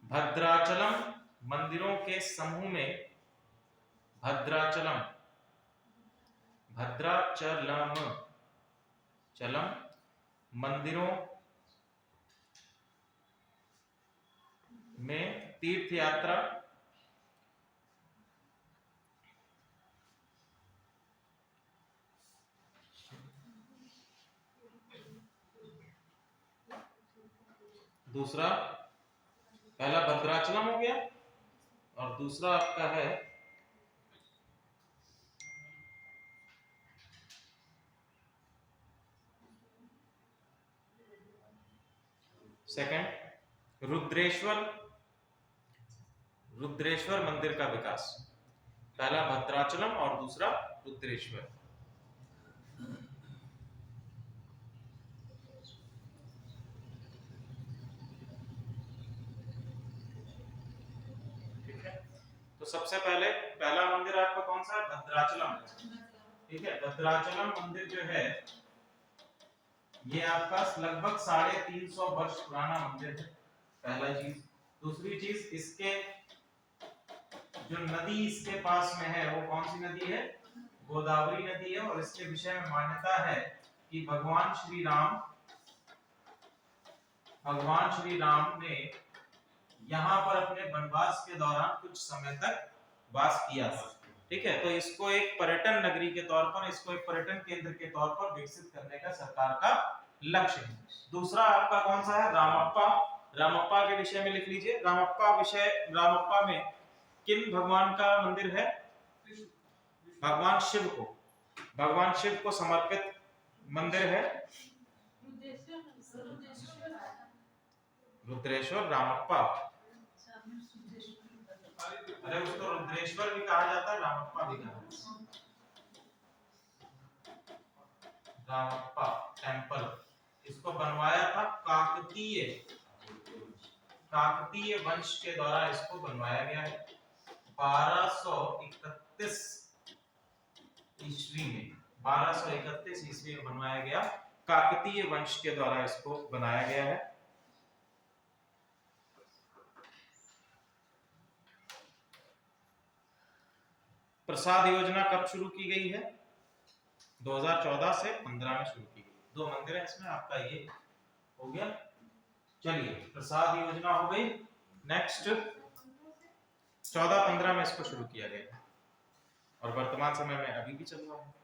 S1: भद्राचलम मंदिरों के समूह में, भद्राचलम, भद्राचलम चलम मंदिरों में तीर्थ यात्रा, दूसरा, पहला भद्राचलम हो गया और दूसरा आपका है सेकंड रुद्रेश्वर, रुद्रेश्वर मंदिर का विकास। पहला भद्राचलम और दूसरा रुद्रेश्वर। ठीक है, तो सबसे पहले पहला मंदिर आपका कौन सा है? भद्राचलम, ठीक है। भद्राचलम मंदिर जो है ये आपका लगभग 350 वर्ष पुराना मंदिर है, पहला चीज। दूसरी चीज, इसके जो नदी इसके पास में है वो कौन सी नदी है? गोदावरी नदी है। और इसके विषय में मान्यता है कि भगवान श्री राम ने यहाँ पर अपने वनवास के दौरान कुछ समय तक वास किया था, ठीक है। तो इसको एक पर्यटन नगरी के तौर पर, इसको एक पर्यटन केंद्र के तौर पर विकसित करने का सरकार का लक्ष्य है। दूसरा आपका कौन सा है? रामप्पा। रामप्पा के विषय में लिख लीजिए। रामप्पा में किन भगवान का मंदिर है? भगवान शिव को समर्पित मंदिर है। रुद्रेश्वर रामप्पा। अरे उसको रुद्रेश्वर भी कहा जाता है, रामप्पा भी कहा जाता है। रामप्पा टेम्पल, इसको बनवाया था काकतीय वंश के द्वारा इसको बनवाया गया है 1231 ईस्वी में। 1231 ईस्वी में बनवाया गया, काकतीय वंश के द्वारा इसको बनाया गया है। प्रसाद योजना कब शुरू की गई है? 2014 से 15 में शुरू की गई। 2 मंदिर है इसमें, आपका ये हो गया। चलिए प्रसाद योजना हो गई। नेक्स्ट 14-15 में इसको शुरू किया गया है और वर्तमान समय में अभी भी चल रहा है।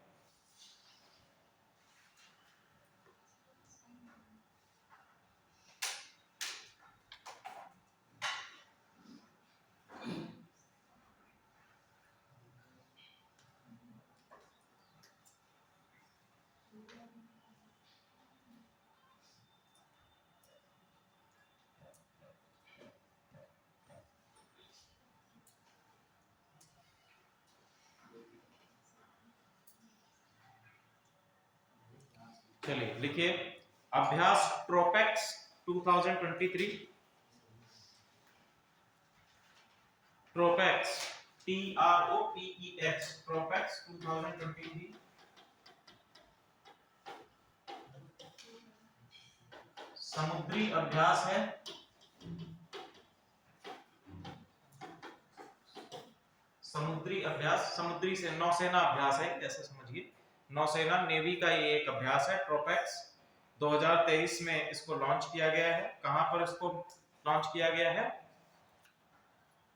S1: चलिए लिखिए अभ्यास ट्रोपेक्स 2023। ट्रोपेक्स TROPEX ट्रोपेक्स 2023 समुद्री अभ्यास है। समुद्री अभ्यास, समुद्री से नौसेना अभ्यास है, ऐसे समझिए। नौसेना नेवी का ये एक अभ्यास है ट्रोपेक्स। 2023 में इसको लॉन्च किया गया है। कहां पर इसको लॉन्च किया गया है?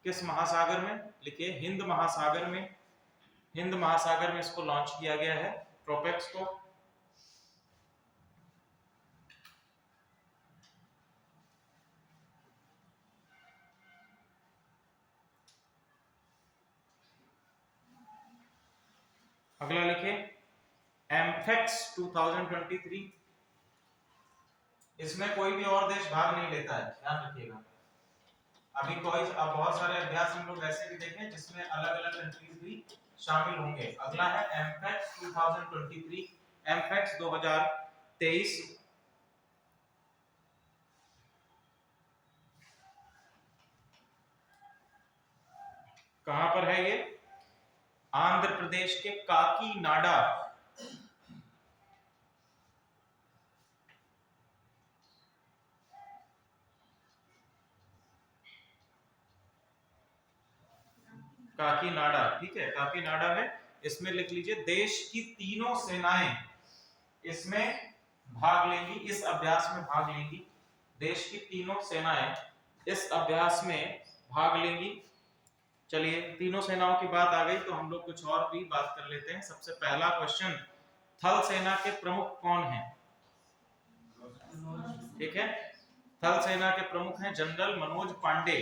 S1: किस महासागर में? लिखिए हिंद महासागर में। हिंद महासागर में इसको लॉन्च किया गया है ट्रोपेक्स को। अगला लिखिए एम्फेक्स 2023। इसमें कोई भी और देश भाग नहीं लेता है, ध्यान रखिएगा। अभी बहुत सारे अभ्यास हम लोग ऐसे भी देखें जिसमें अलग अलग कंट्रीज भी शामिल होंगे। अगला है एम्फेक्स 2023। एम्फेक्स 2023 कहां पर है ये? आंध्र प्रदेश के काकीनाडा। काकीनाडा, ठीक है, काकीनाडा में। इसमें लिख लीजिए देश की तीनों सेनाएं इसमें भाग लेंगी, इस अभ्यास में भाग लेंगी। देश की तीनों सेनाएं इस अभ्यास में भाग लेंगी। चलिए तीनों सेनाओं की बात आ गई तो हम लोग कुछ और भी बात कर लेते हैं। सबसे पहला क्वेश्चन, थल सेना के प्रमुख कौन हैं? ठीक है, थल सेना के प्रमुख हैं जनरल मनोज पांडे।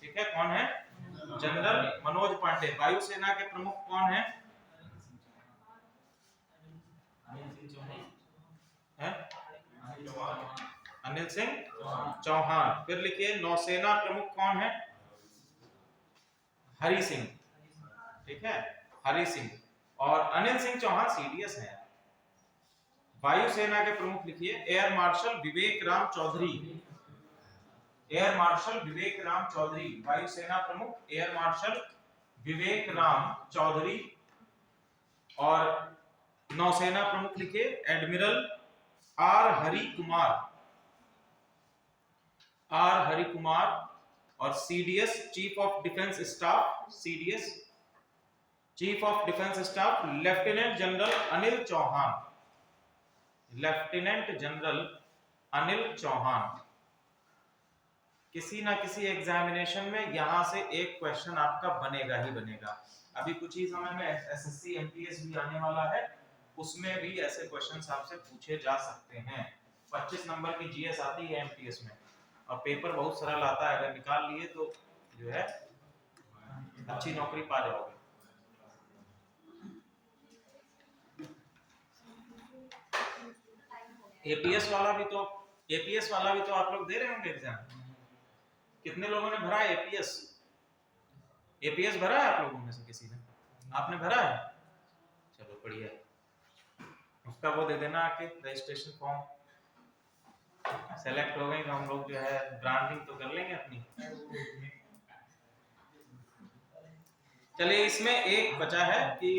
S1: ठीक है, कौन है? जनरल मनोज पांडे। वायुसेना के प्रमुख कौन हैं? अनिल सिंह चौहान। फिर लिखिए नौसेना प्रमुख कौन है? हरि सिंह। ठीक है, हरि सिंह। और अनिल सिंह चौहान सीडीएस है। वायुसेना के प्रमुख लिखिए air marshal Vivek Ram Chaudhary. Air marshal Vivek Ram Chaudhary वायुसेना प्रमुख, एयर मार्शल विवेक राम चौधरी। और नौसेना प्रमुख लिखिए admiral R Hari Kumar. R Hari Kumar. और CDS chief of defence staff, CDS chief of defence staff lieutenant general Anil Chauhan. Lieutenant general Anil Chauhan. किसी ना किसी एग्जामिनेशन में यहां से एक क्वेश्चन आपका बनेगा ही बनेगा। अभी कुछ ही समय में एसएससी एमटीएस भी आने वाला है, उसमें भी ऐसे क्वेश्चंस आपसे पूछे जा सकते हैं। 25 नंबर की जीएस आती है एमटीएस में और पेपर बहुत सरल आता है। अगर निकाल लिए तो जो है अच्छी नौकरी पा जाओगे। एपीएस वाला भी तो एपीएस वाला भी तो आप लोग दे रहे होंगे एग्जाम। कितने लोगों ने भरा है एपीएस? एपीएस भरा है आप लोगों में से किसी ने? आपने भरा है? चलो बढ़िया, उसका वो दे देना आके रजिस्ट्रेशन फॉर्म। सेलेक्ट हो गए तो हम लोग जो है ब्रांडिंग तो कर लेंगे अपनी। चलिए इसमें एक बचा है कि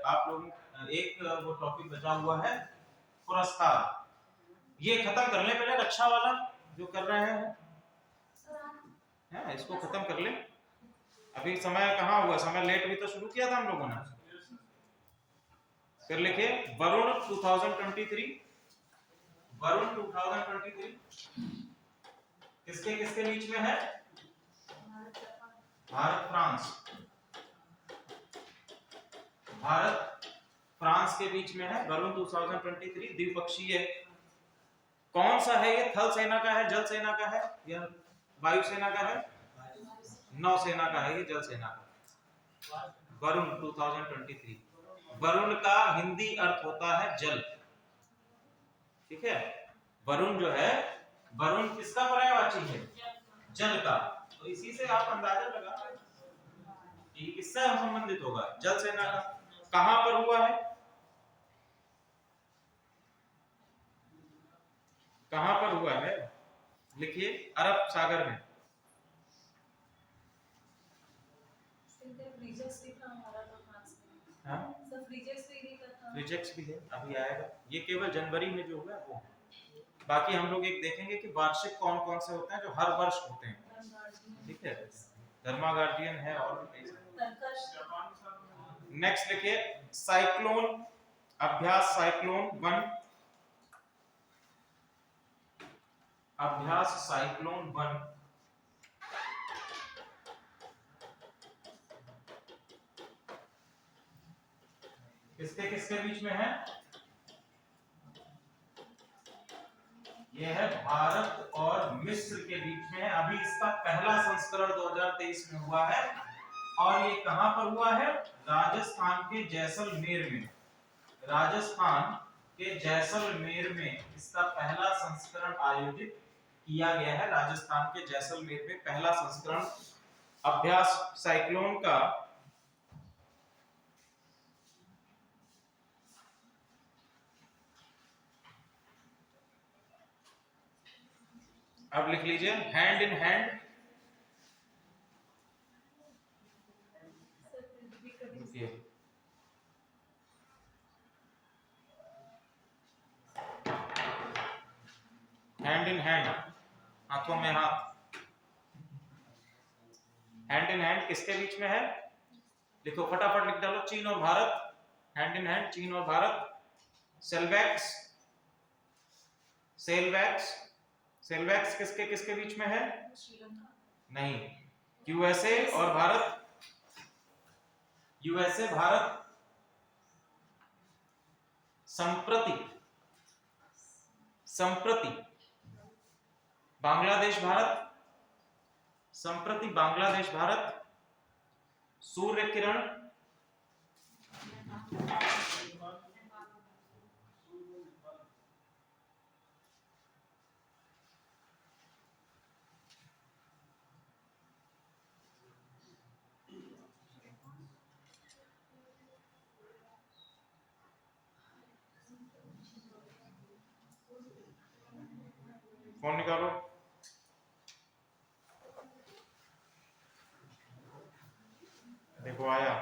S1: आप लोग एक वो टॉपिक बचा हुआ है पुरस्कार, ये खत्म कर लें पहले, रक्षा वाला जो कर रहे हैं इसको खत्म कर लें। अभी समय कहाँ हुआ, समय लेट भी तो शुरू किया था हम लोगों ने। फिर लिखिए वरुण 2023, वरुण 2023 किसके किसके बीच में है? भारत फ्रांस, भारत फ्रांस के बीच में है वरुण 2023 द्विपक्षीय। कौन सा है ये? थल सेना का है, जल सेना का है या वायुसेना का है? नौसेना का है, ये जल सेना का। वरुण 2023, वरुण का हिंदी अर्थ होता है जल, ठीक है। वरुण जो है, वरुण किसका पर्यायवाची है? जल का। तो इसी से आप अंदाजा लगा कि किससे संबंधित होगा? जल सेना का। कहां पर हुआ है? कहां पर हुआ है? लिखिए अरब सागर में। रिजेक्ट्स भी है, अभी आएगा ये, केवल जनवरी में जो हुआ है वो। बाकी हम लोग एक देखेंगे कि वार्षिक कौन कौन से होते हैं जो हर वर्ष होते हैं, ठीक है। धर्मा गार्जियन है और भी कई सारे। नेक्स्ट लिखिए साइक्लोन अभ्यास, साइक्लोन 1, अभ्यास साइक्लोन 1। किसके किसके बीच में है? यह है भारत और मिस्र के बीच में है। अभी इसका पहला संस्करण 2023 में हुआ है और ये कहां पर हुआ है? राजस्थान के जैसलमेर में। राजस्थान के जैसलमेर में इसका पहला संस्करण आयोजित किया गया है। राजस्थान के जैसलमेर में पहला संस्करण अभ्यास साइक्लोन का अब लिख लीजिए hand in hand, hand in hand, हाथों में हाथ। हैंड इन हैंड किसके बीच में है? लिखो फटाफट लिख डालो, चीन और भारत। हैंड इन हैंड चीन और भारत। सेलवैक्स, सेलवैक्स, सेलवैक्स किसके किसके बीच में है? नहीं, यूएसए और भारत, यूएसए भारत। संप्रति, संप्रति बांग्लादेश भारत, संप्रति बांग्लादेश भारत। सूर्य किरण, फोन निकालो। देखो आया।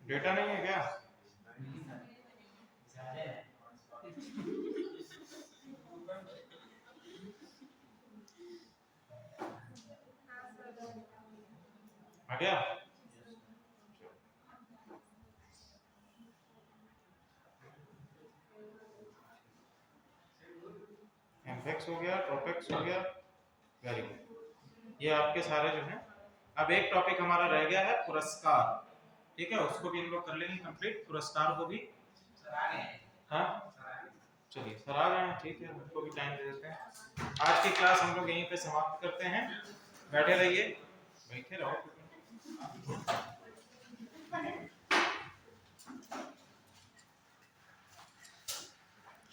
S1: डेटा नहीं है क्या? आ गया? सफिक्स हो गया, टॉपिक्स हो गया, वेरी गुड। ये आपके सारे जो हैं। अब एक टॉपिक हमारा रह गया है पुरस्कार, ठीक है, उसको भी हम लोग कर लेंगे कंप्लीट, पुरस्कार को भी। हाँ चलिए सर आ गए हैं, ठीक है, उनको भी टाइम दे देते हैं। आज की क्लास हम लोग यहीं पे समाप्त करते हैं, बैठे रहिए, बैठे रहो।